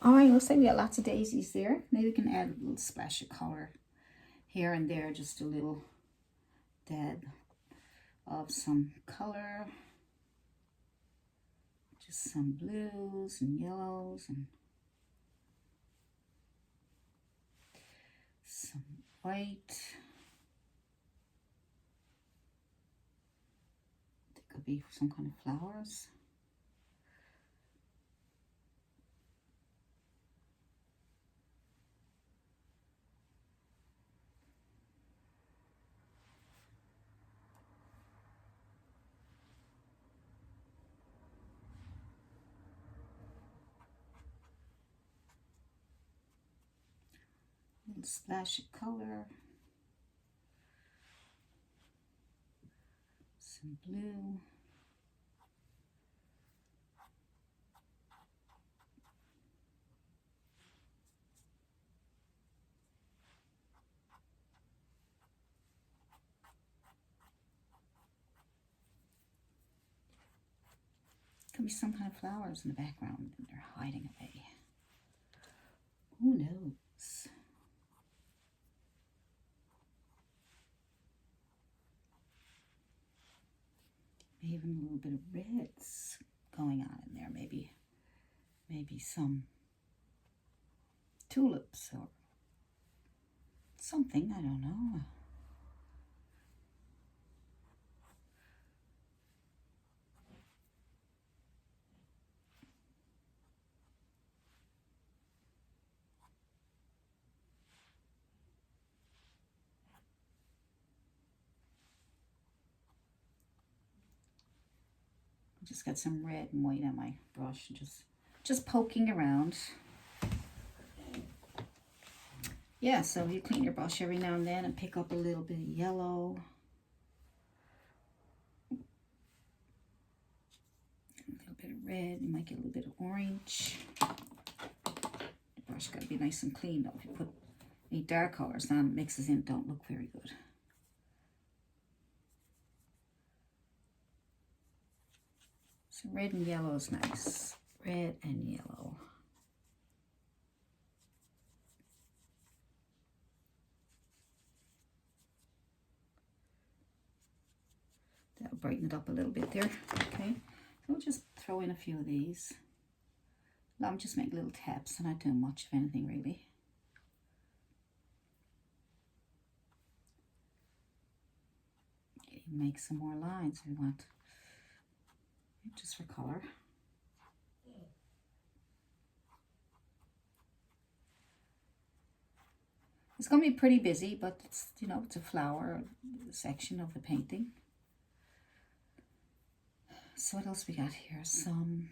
All right, looks like we got lots of daisies there. Maybe we can add a little splash of color here and there, just a little dab of some color. Just some blues and yellows and some white. It could be some kind of flowers. Little splash of color. Some blue. Could be some kind of flowers in the background and they're hiding away. Who knows? Even a little bit of reds going on in there. Maybe some tulips or something. I don't know. Just got some red and white on my brush, just poking around. Yeah, so you clean your brush every now and then and pick up a little bit of yellow. A little bit of red, you might get a little bit of orange. The brush got to be nice and clean though. If you put any dark colors on, it mixes in, don't look very good. So red and yellow is nice. Red and yellow. That'll brighten it up a little bit there. Okay, so we'll just throw in a few of these. I'm just making little taps. I'm not doing much of anything really. Okay, make some more lines if you want. Just for color. It's going to be pretty busy, but it's, you know, it's a flower section of the painting. So what else we got here? Some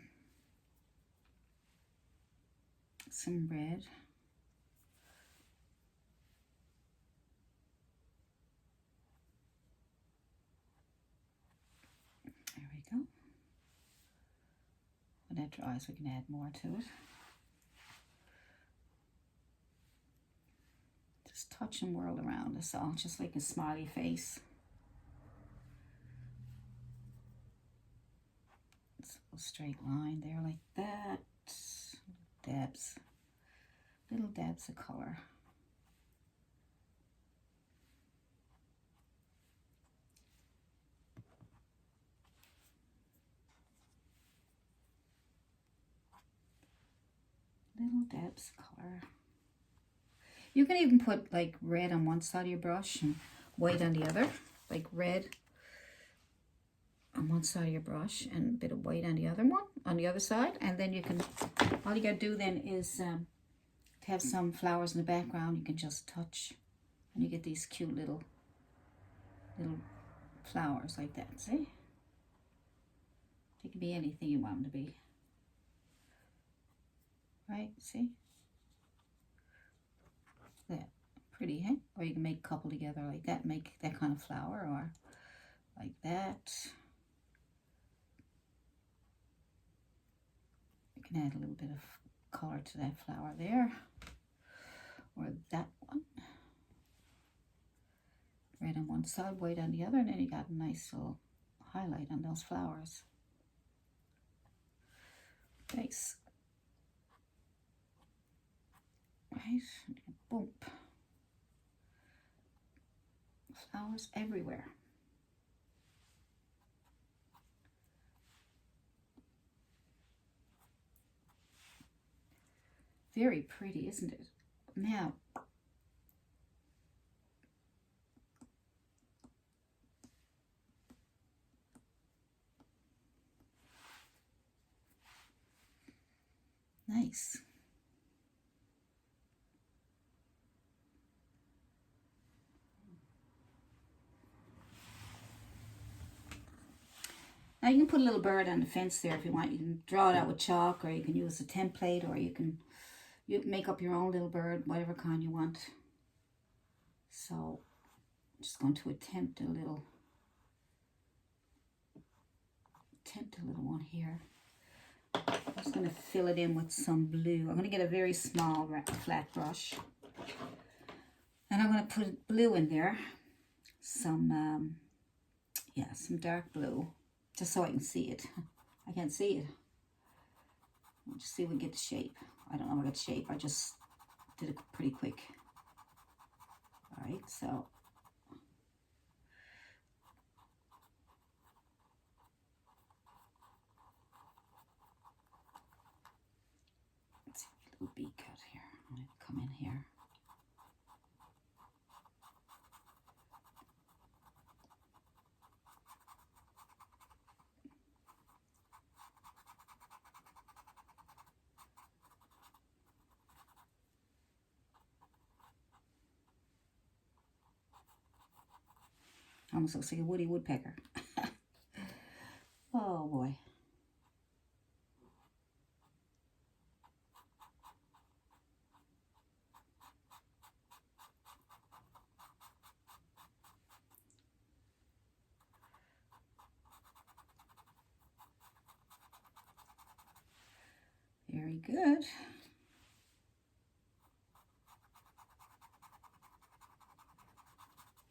red. There we go. When that dries, we can add more to it. Just touch and whirl around this all, just like a smiley face. It's a straight line there like that. Little dabs of color. Little dabs of color. You can even put like red on one side of your brush and white on the other. Like red on one side of your brush and a bit of white on the other one, on the other side. And then you can, all you gotta do then is to have some flowers in the background, you can just touch and you get these cute little flowers like that, see? They can be anything you want them to be. Right, see? That pretty, hey? Or you can make a couple together like that, make that kind of flower, or like that. You can add a little bit of color to that flower there, or that one. Red on one side, white on the other, and then you got a nice little highlight on those flowers. Nice. right? Boom. Flowers everywhere. Very pretty, isn't it? Now, nice. Now you can put a little bird on the fence there if you want. You can draw it out with chalk, or you can use a template, or you can make up your own little bird, whatever kind you want. So I'm just going to attempt a little one here. I'm just going to fill it in with some blue. I'm going to get a very small flat brush, and I'm going to put blue in there. Some dark blue, just so I can see it. I can't see it. We'll just see if we can get the shape. I don't know if I got shape. I just did it pretty quick. All right, so let's see a little beak out here. I'm going to come in here. Almost looks like a woody woodpecker. Oh boy. Very good.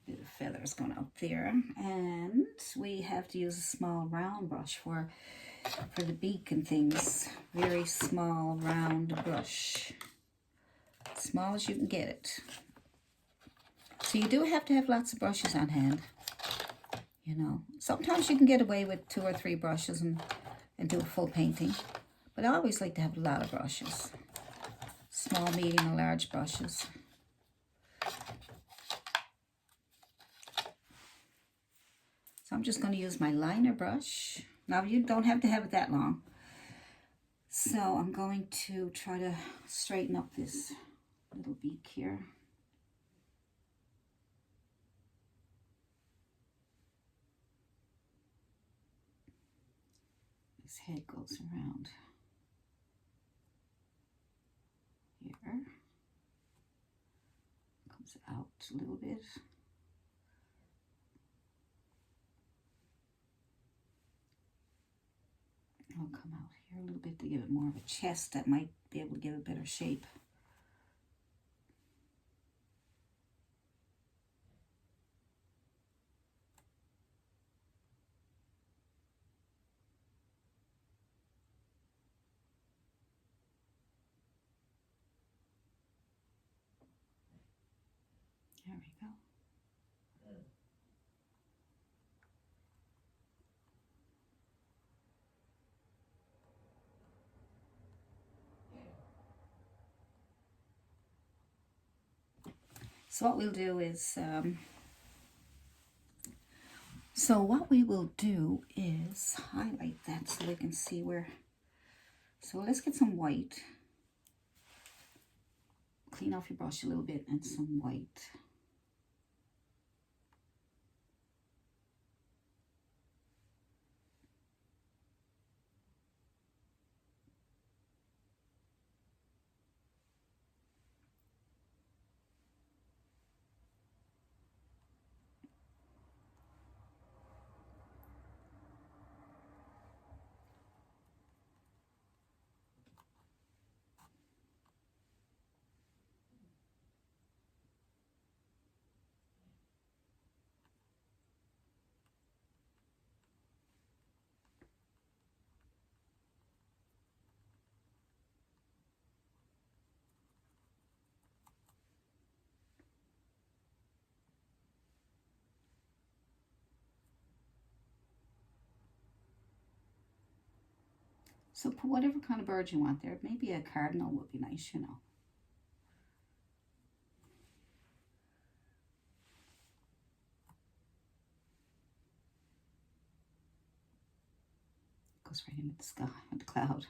Bit of feathers going up there, and we have to use a small round brush for the beak and things. Very small round brush, small as you can get it. So you do have to have lots of brushes on hand. You know, sometimes you can get away with 2 or 3 brushes and do a full painting, but I always like to have a lot of brushes. Small, medium, and large brushes. So I'm just going to use my liner brush. Now you don't have to have it that long. So I'm going to try to straighten up this little beak here. His head goes around here. Comes out a little bit. I'll come out here a little bit to give it more of a chest. That might be able to give it better shape. There we go. So what we'll do is, highlight that so we can see where. So let's get some white. Clean off your brush a little bit and some white. So put whatever kind of bird you want there. Maybe a cardinal would be nice, you know. Goes right into the sky, with the cloud.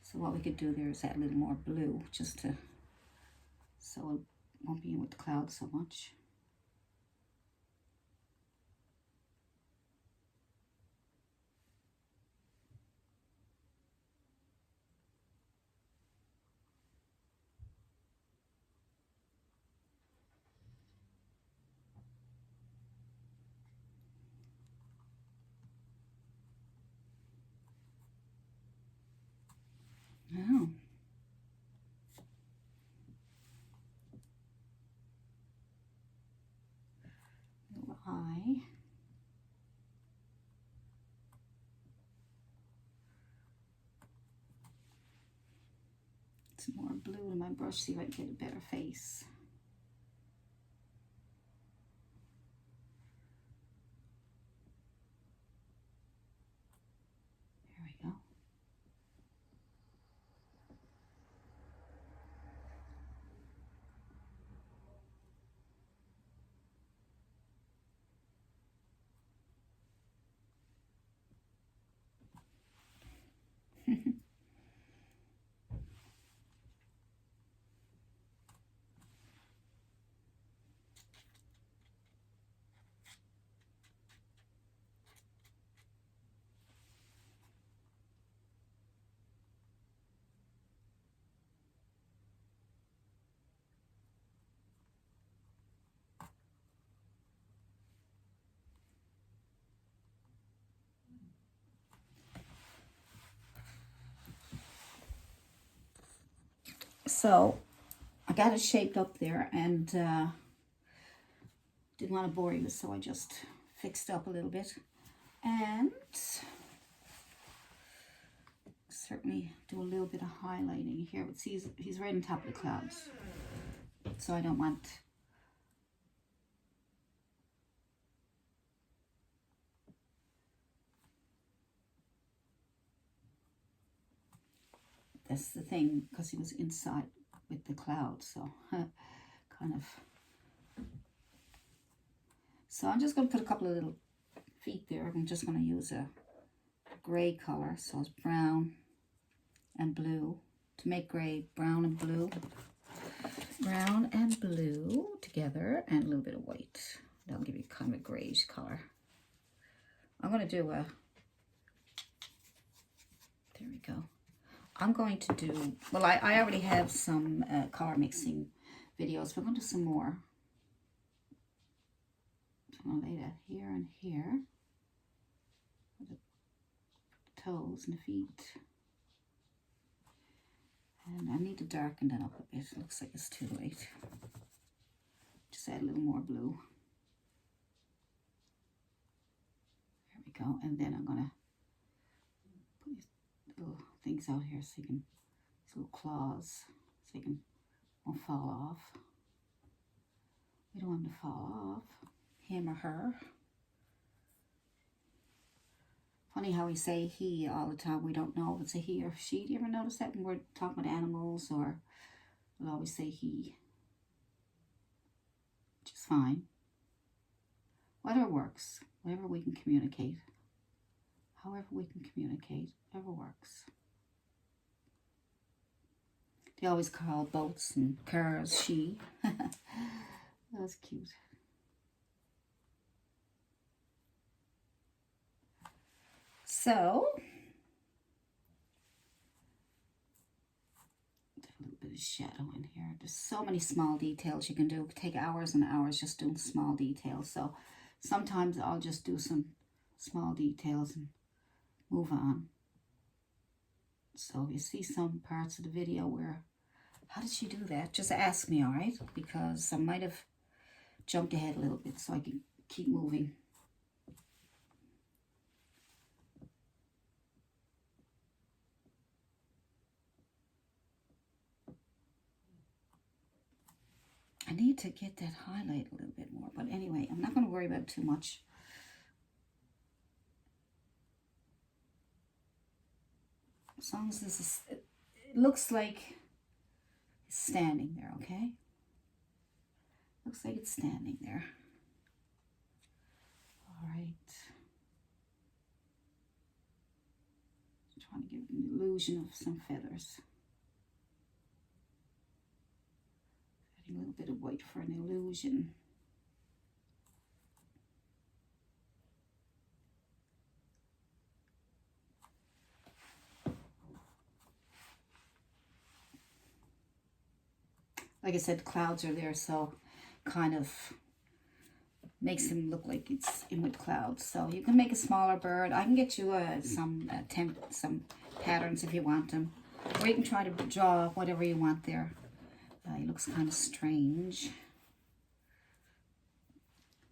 So what we could do there is add a little more blue, just to, so it won't be in with the clouds so much. Oh. Little eye. Some more blue in my brush, see if I can get a better face. There we go. So I got it shaped up there, and didn't want to bore you, so I just fixed up a little bit, and certainly do a little bit of highlighting here. But see, he's right on top of the clouds, so I don't want that's the thing, because he was inside with the clouds, so kind of. So I'm just going to put a couple of little feet there. I'm just going to use a gray color, so it's brown and blue to make gray, brown and blue. Brown and blue together, and a little bit of white. That'll give you kind of a grayish color. I'm going to do a, there we go. I'm going to do, well, I already have some color mixing videos, but I'm going to do some more. So I'm going to lay that here and here. The toes and the feet. And I need to darken that up a bit. It looks like it's too late. Just add a little more blue. There we go. And then I'm going to put these little things out here so you can, these little claws, so you can, won't fall off. We don't want them to fall off, him or her. Funny how we say he all the time. We don't know if it's a he or she. Do you ever notice that when we're talking about animals, or we'll always say he, which is fine. Whatever works, whatever we can communicate. However we can communicate, whatever works. They always call boats and cars she. That was cute. So, a little bit of shadow in here. There's so many small details you can do. It could take hours and hours just doing small details. So sometimes I'll just do some small details and move on. So if you see some parts of the video where, how did she do that? Just ask me, all right? Because I might have jumped ahead a little bit so I can keep moving. I need to get that highlight a little bit more. But anyway, I'm not going to worry about it too much. As long as this is, it looks like it's standing there, okay? Looks like it's standing there. All right. Trying to give an illusion of some feathers. Adding a little bit of white for an illusion. Like I said, clouds are there, so kind of makes them look like it's in with clouds. So you can make a smaller bird. I can get you some patterns if you want them, or you can try to draw whatever you want there. It looks kind of strange.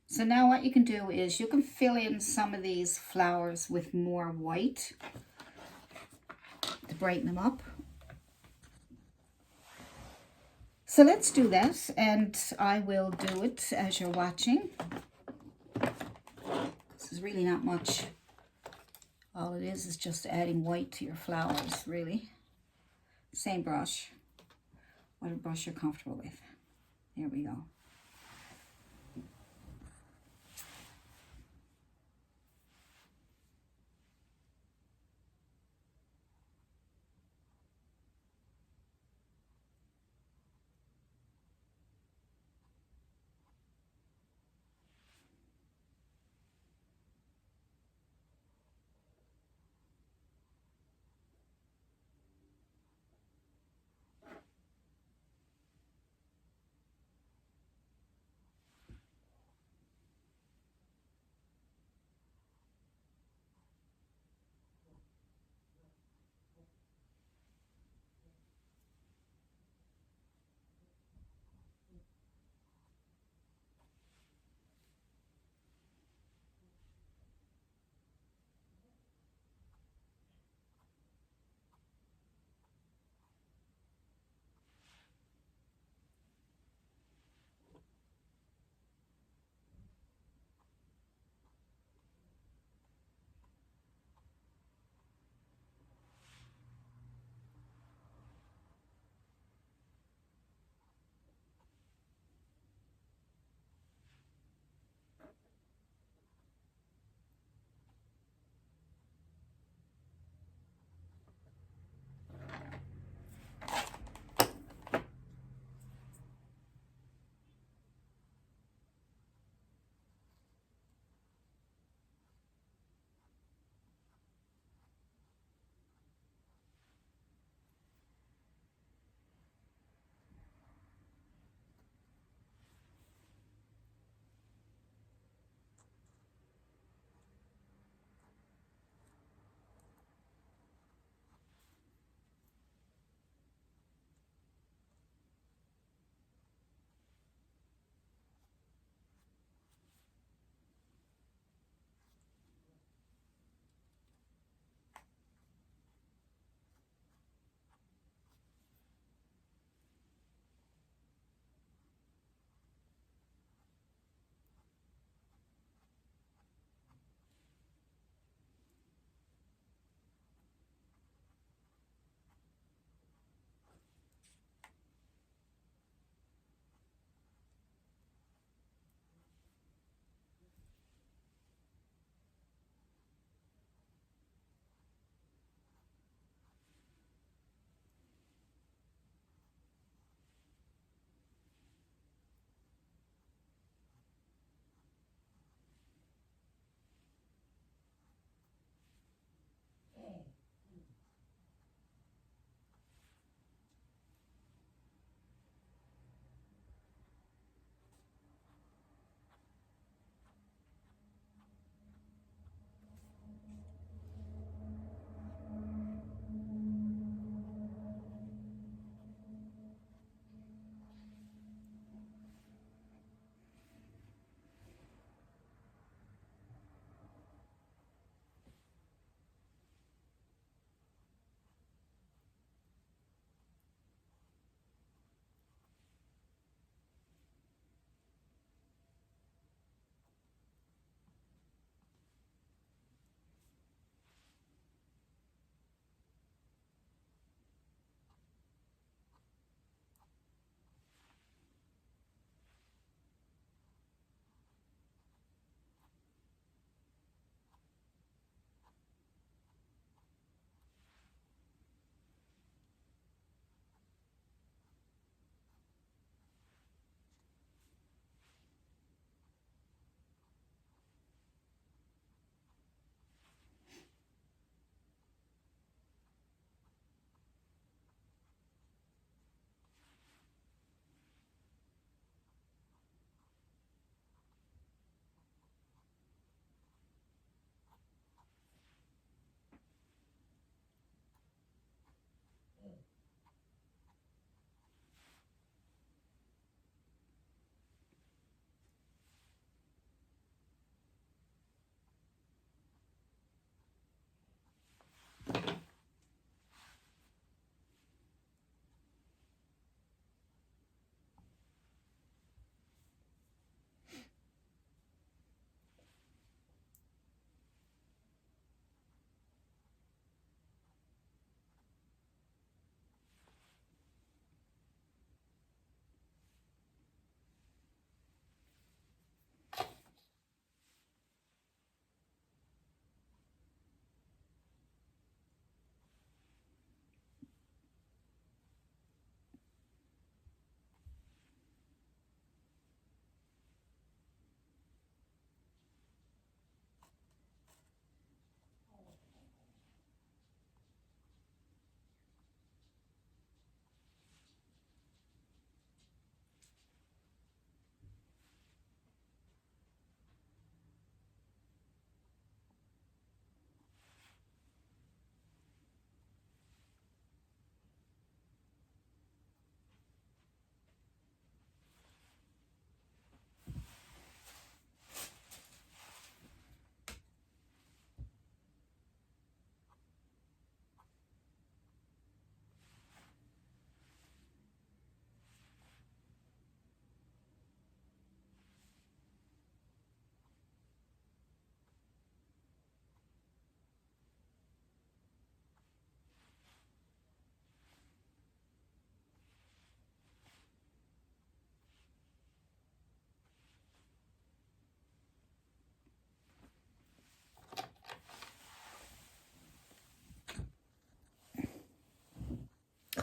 So now what you can do is you can fill in some of these flowers with more white to brighten them up. So let's do that, and I will do it as you're watching. This is really not much. All it is just adding white to your flowers, really. Same brush, whatever brush you're comfortable with. There we go.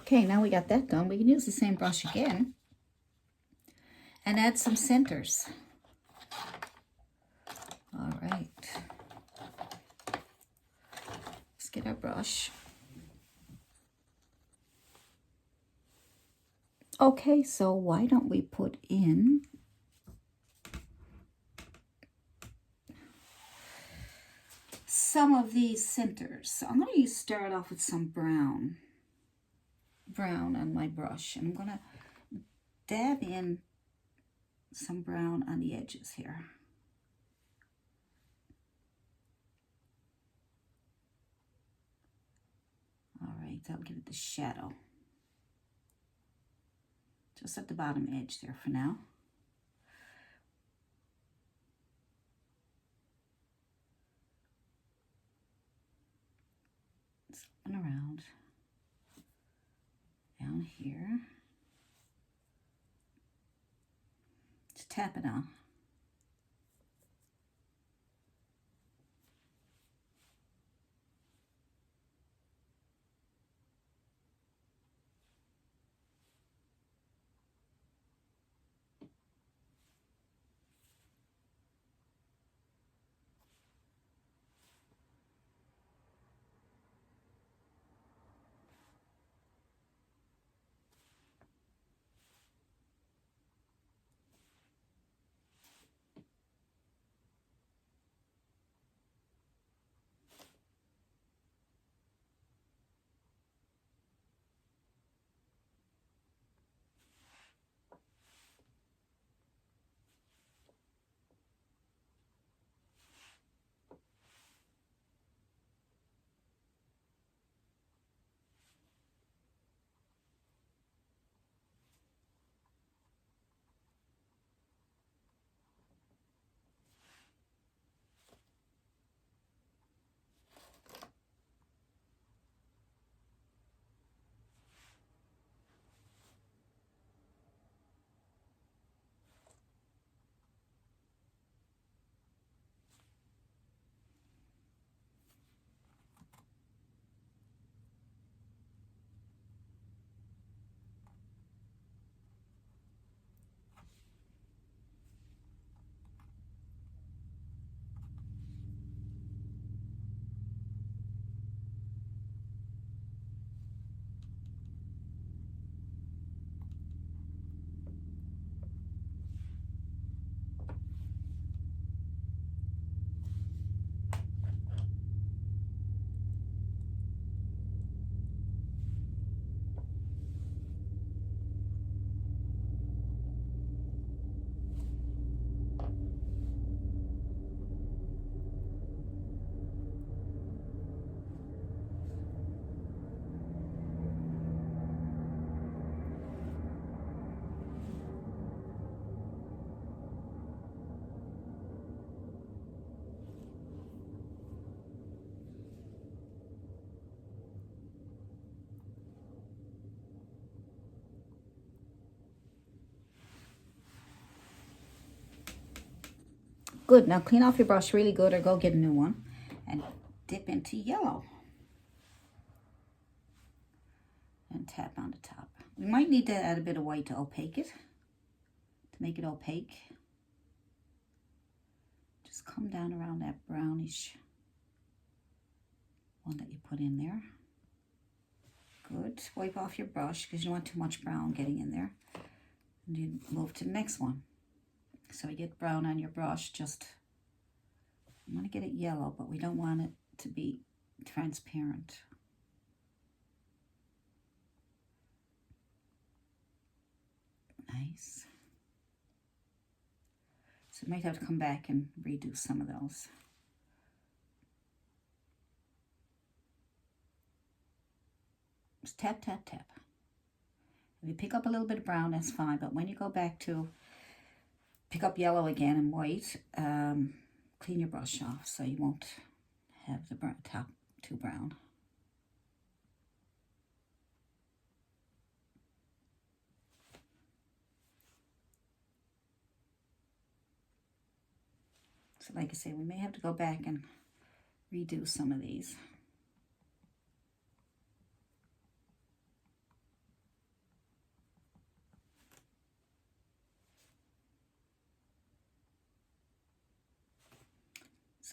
Okay, now we got that done. We can use the same brush again and add some centers. All right. Let's get our brush. Okay, so why don't we put in some of these centers. So I'm going to start off with some brown on my brush. And I'm going to dab in some brown on the edges here. All right, that'll give it the shadow. Just at the bottom edge there for now. And around down here. Just tap it on. Good, now clean off your brush really good or go get a new one and dip into yellow. And tap on the top. We might need to add a bit of white to opaque it, to make it opaque. Just come down around that brownish one that you put in there. Good, wipe off your brush because you don't want too much brown getting in there. And you move to the next one. So we get brown on your brush, just, you want to get it yellow, but we don't want it to be transparent. Nice. So you might have to come back and redo some of those. Just tap, tap, tap. If you pick up a little bit of brown, that's fine, but when you go back to pick up yellow again and white, clean your brush off so you won't have the top too brown. So like I say, we may have to go back and redo some of these.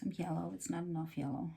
Some yellow. It's not enough yellow.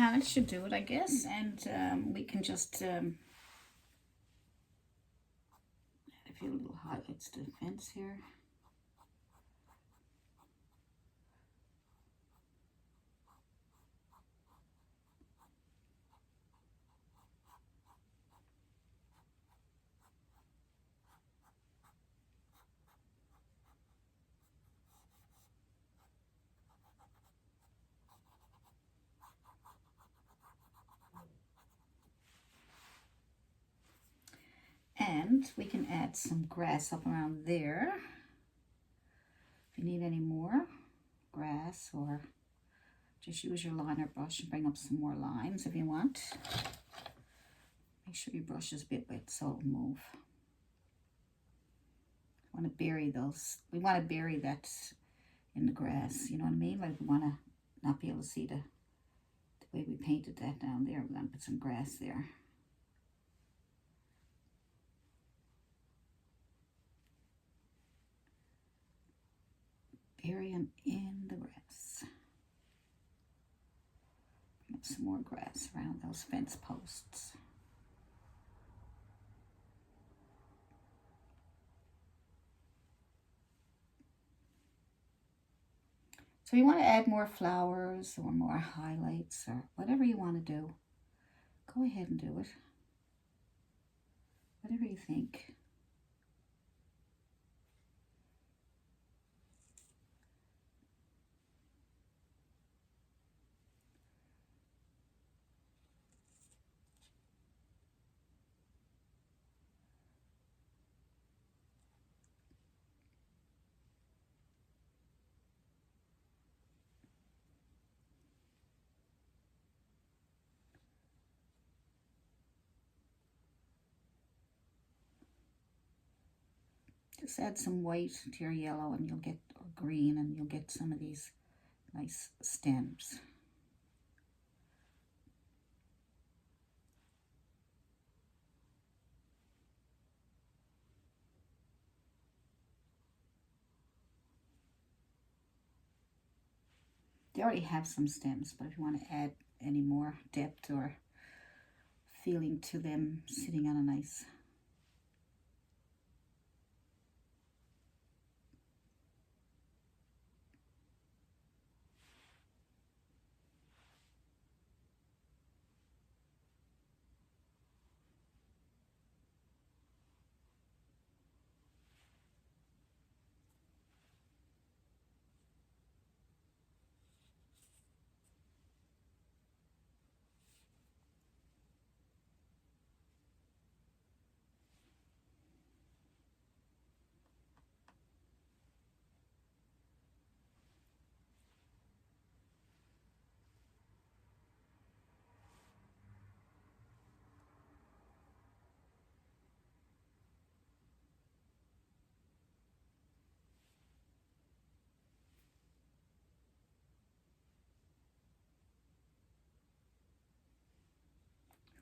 Now that should do it, I guess, and we can just add a few little highlights to the fence here. And we can add some grass up around there. If you need any more grass, or just use your liner brush and bring up some more lines if you want. Make sure your brush is a bit wet so it'll move. Want to bury those. We want to bury that in the grass, you know what I mean? Like we want to not be able to see the way we painted that down there. We're going to put some grass there. Bury them in the grass. Bring up some more grass around those fence posts. So you want to add more flowers or more highlights or whatever you want to do. Go ahead and do it. Whatever you think. Just add some white to your yellow and you'll get, or green, and you'll get some of these nice stems. They already have some stems, but if you want to add any more depth or feeling to them sitting on a nice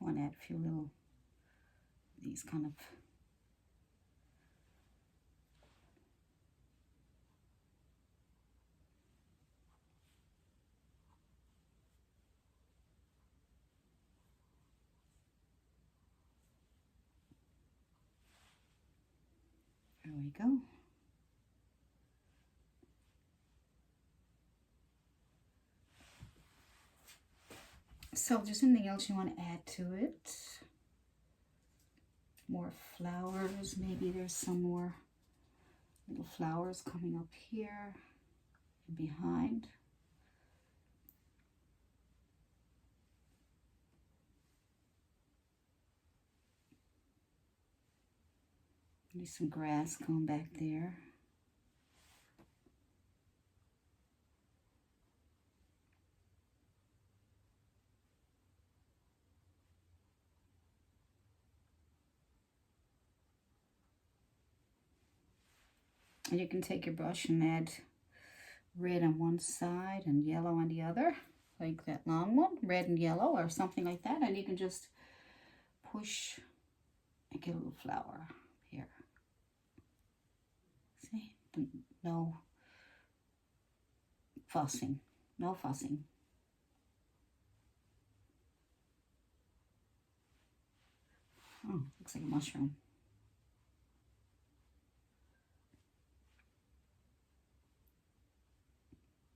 I want to add a few little, these kind of there we go. So just anything else you want to add to it? More flowers, maybe there's some more little flowers coming up here and behind. Maybe some grass going back there. And you can take your brush and add red on one side and yellow on the other, like that long one, red and yellow or something like that. And you can just push and get a little flower here. See? No fussing, no fussing. Oh, looks like a mushroom.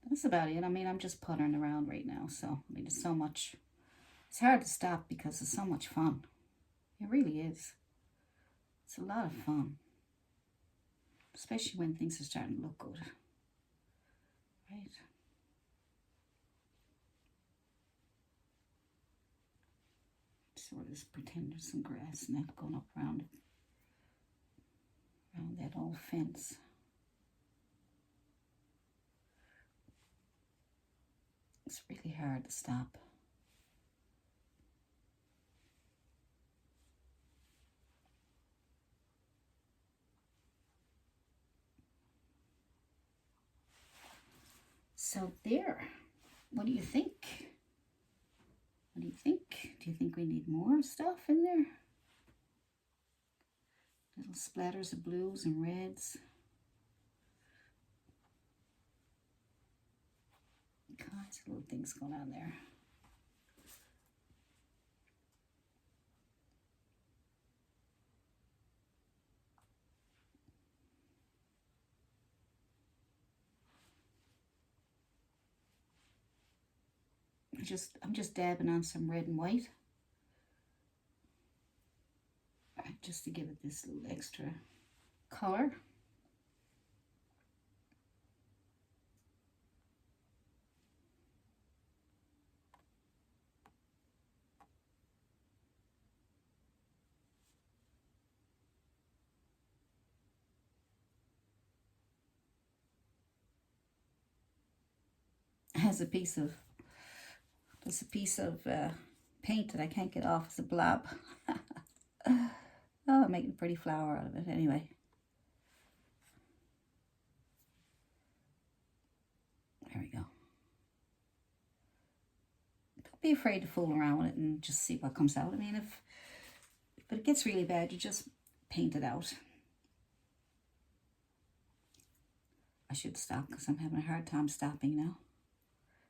That's about it. I mean, I'm just puttering around right now, so I mean, there's so much. It's hard to stop because it's so much fun. It really is. It's a lot of fun, especially when things are starting to look good. Right? So we'll just pretend there's some grass net going up around that old fence. It's really hard to stop. So there, what do you think? What do you think? Do you think we need more stuff in there? Little splatters of blues and reds. Kinds of little things going on there. I'm just dabbing on some red and white. Just to give it this little extra color. Has a piece of paint that I can't get off. It's a blob. Oh, I'm making a pretty flower out of it anyway. There we go. Don't be afraid to fool around with it and just see what comes out. I mean, if it gets really bad, you just paint it out. I should stop because I'm having a hard time stopping now.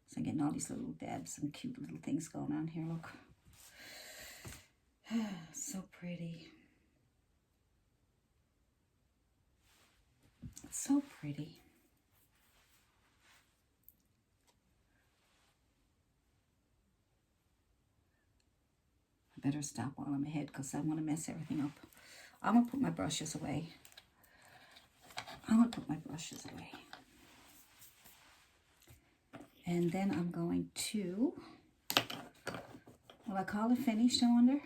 So I'm getting all these little dabs and cute little things going on here, look. So pretty. So pretty. I better stop while I'm ahead because I want to mess everything up. I'm going to put my brushes away. And then I'm going to, will I call it finished, I wonder?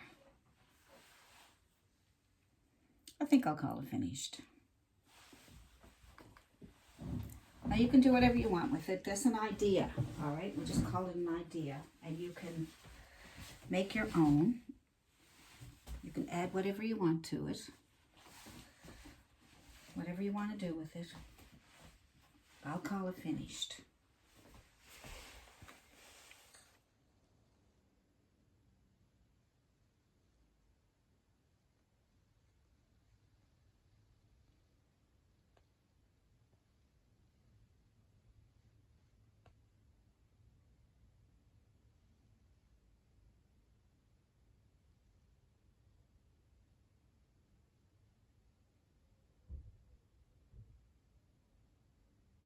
I think I'll call it finished. Now you can do whatever you want with it. That's an idea, all right? We'll just call it an idea. And you can make your own. You can add whatever you want to it. Whatever you want to do with it. I'll call it finished.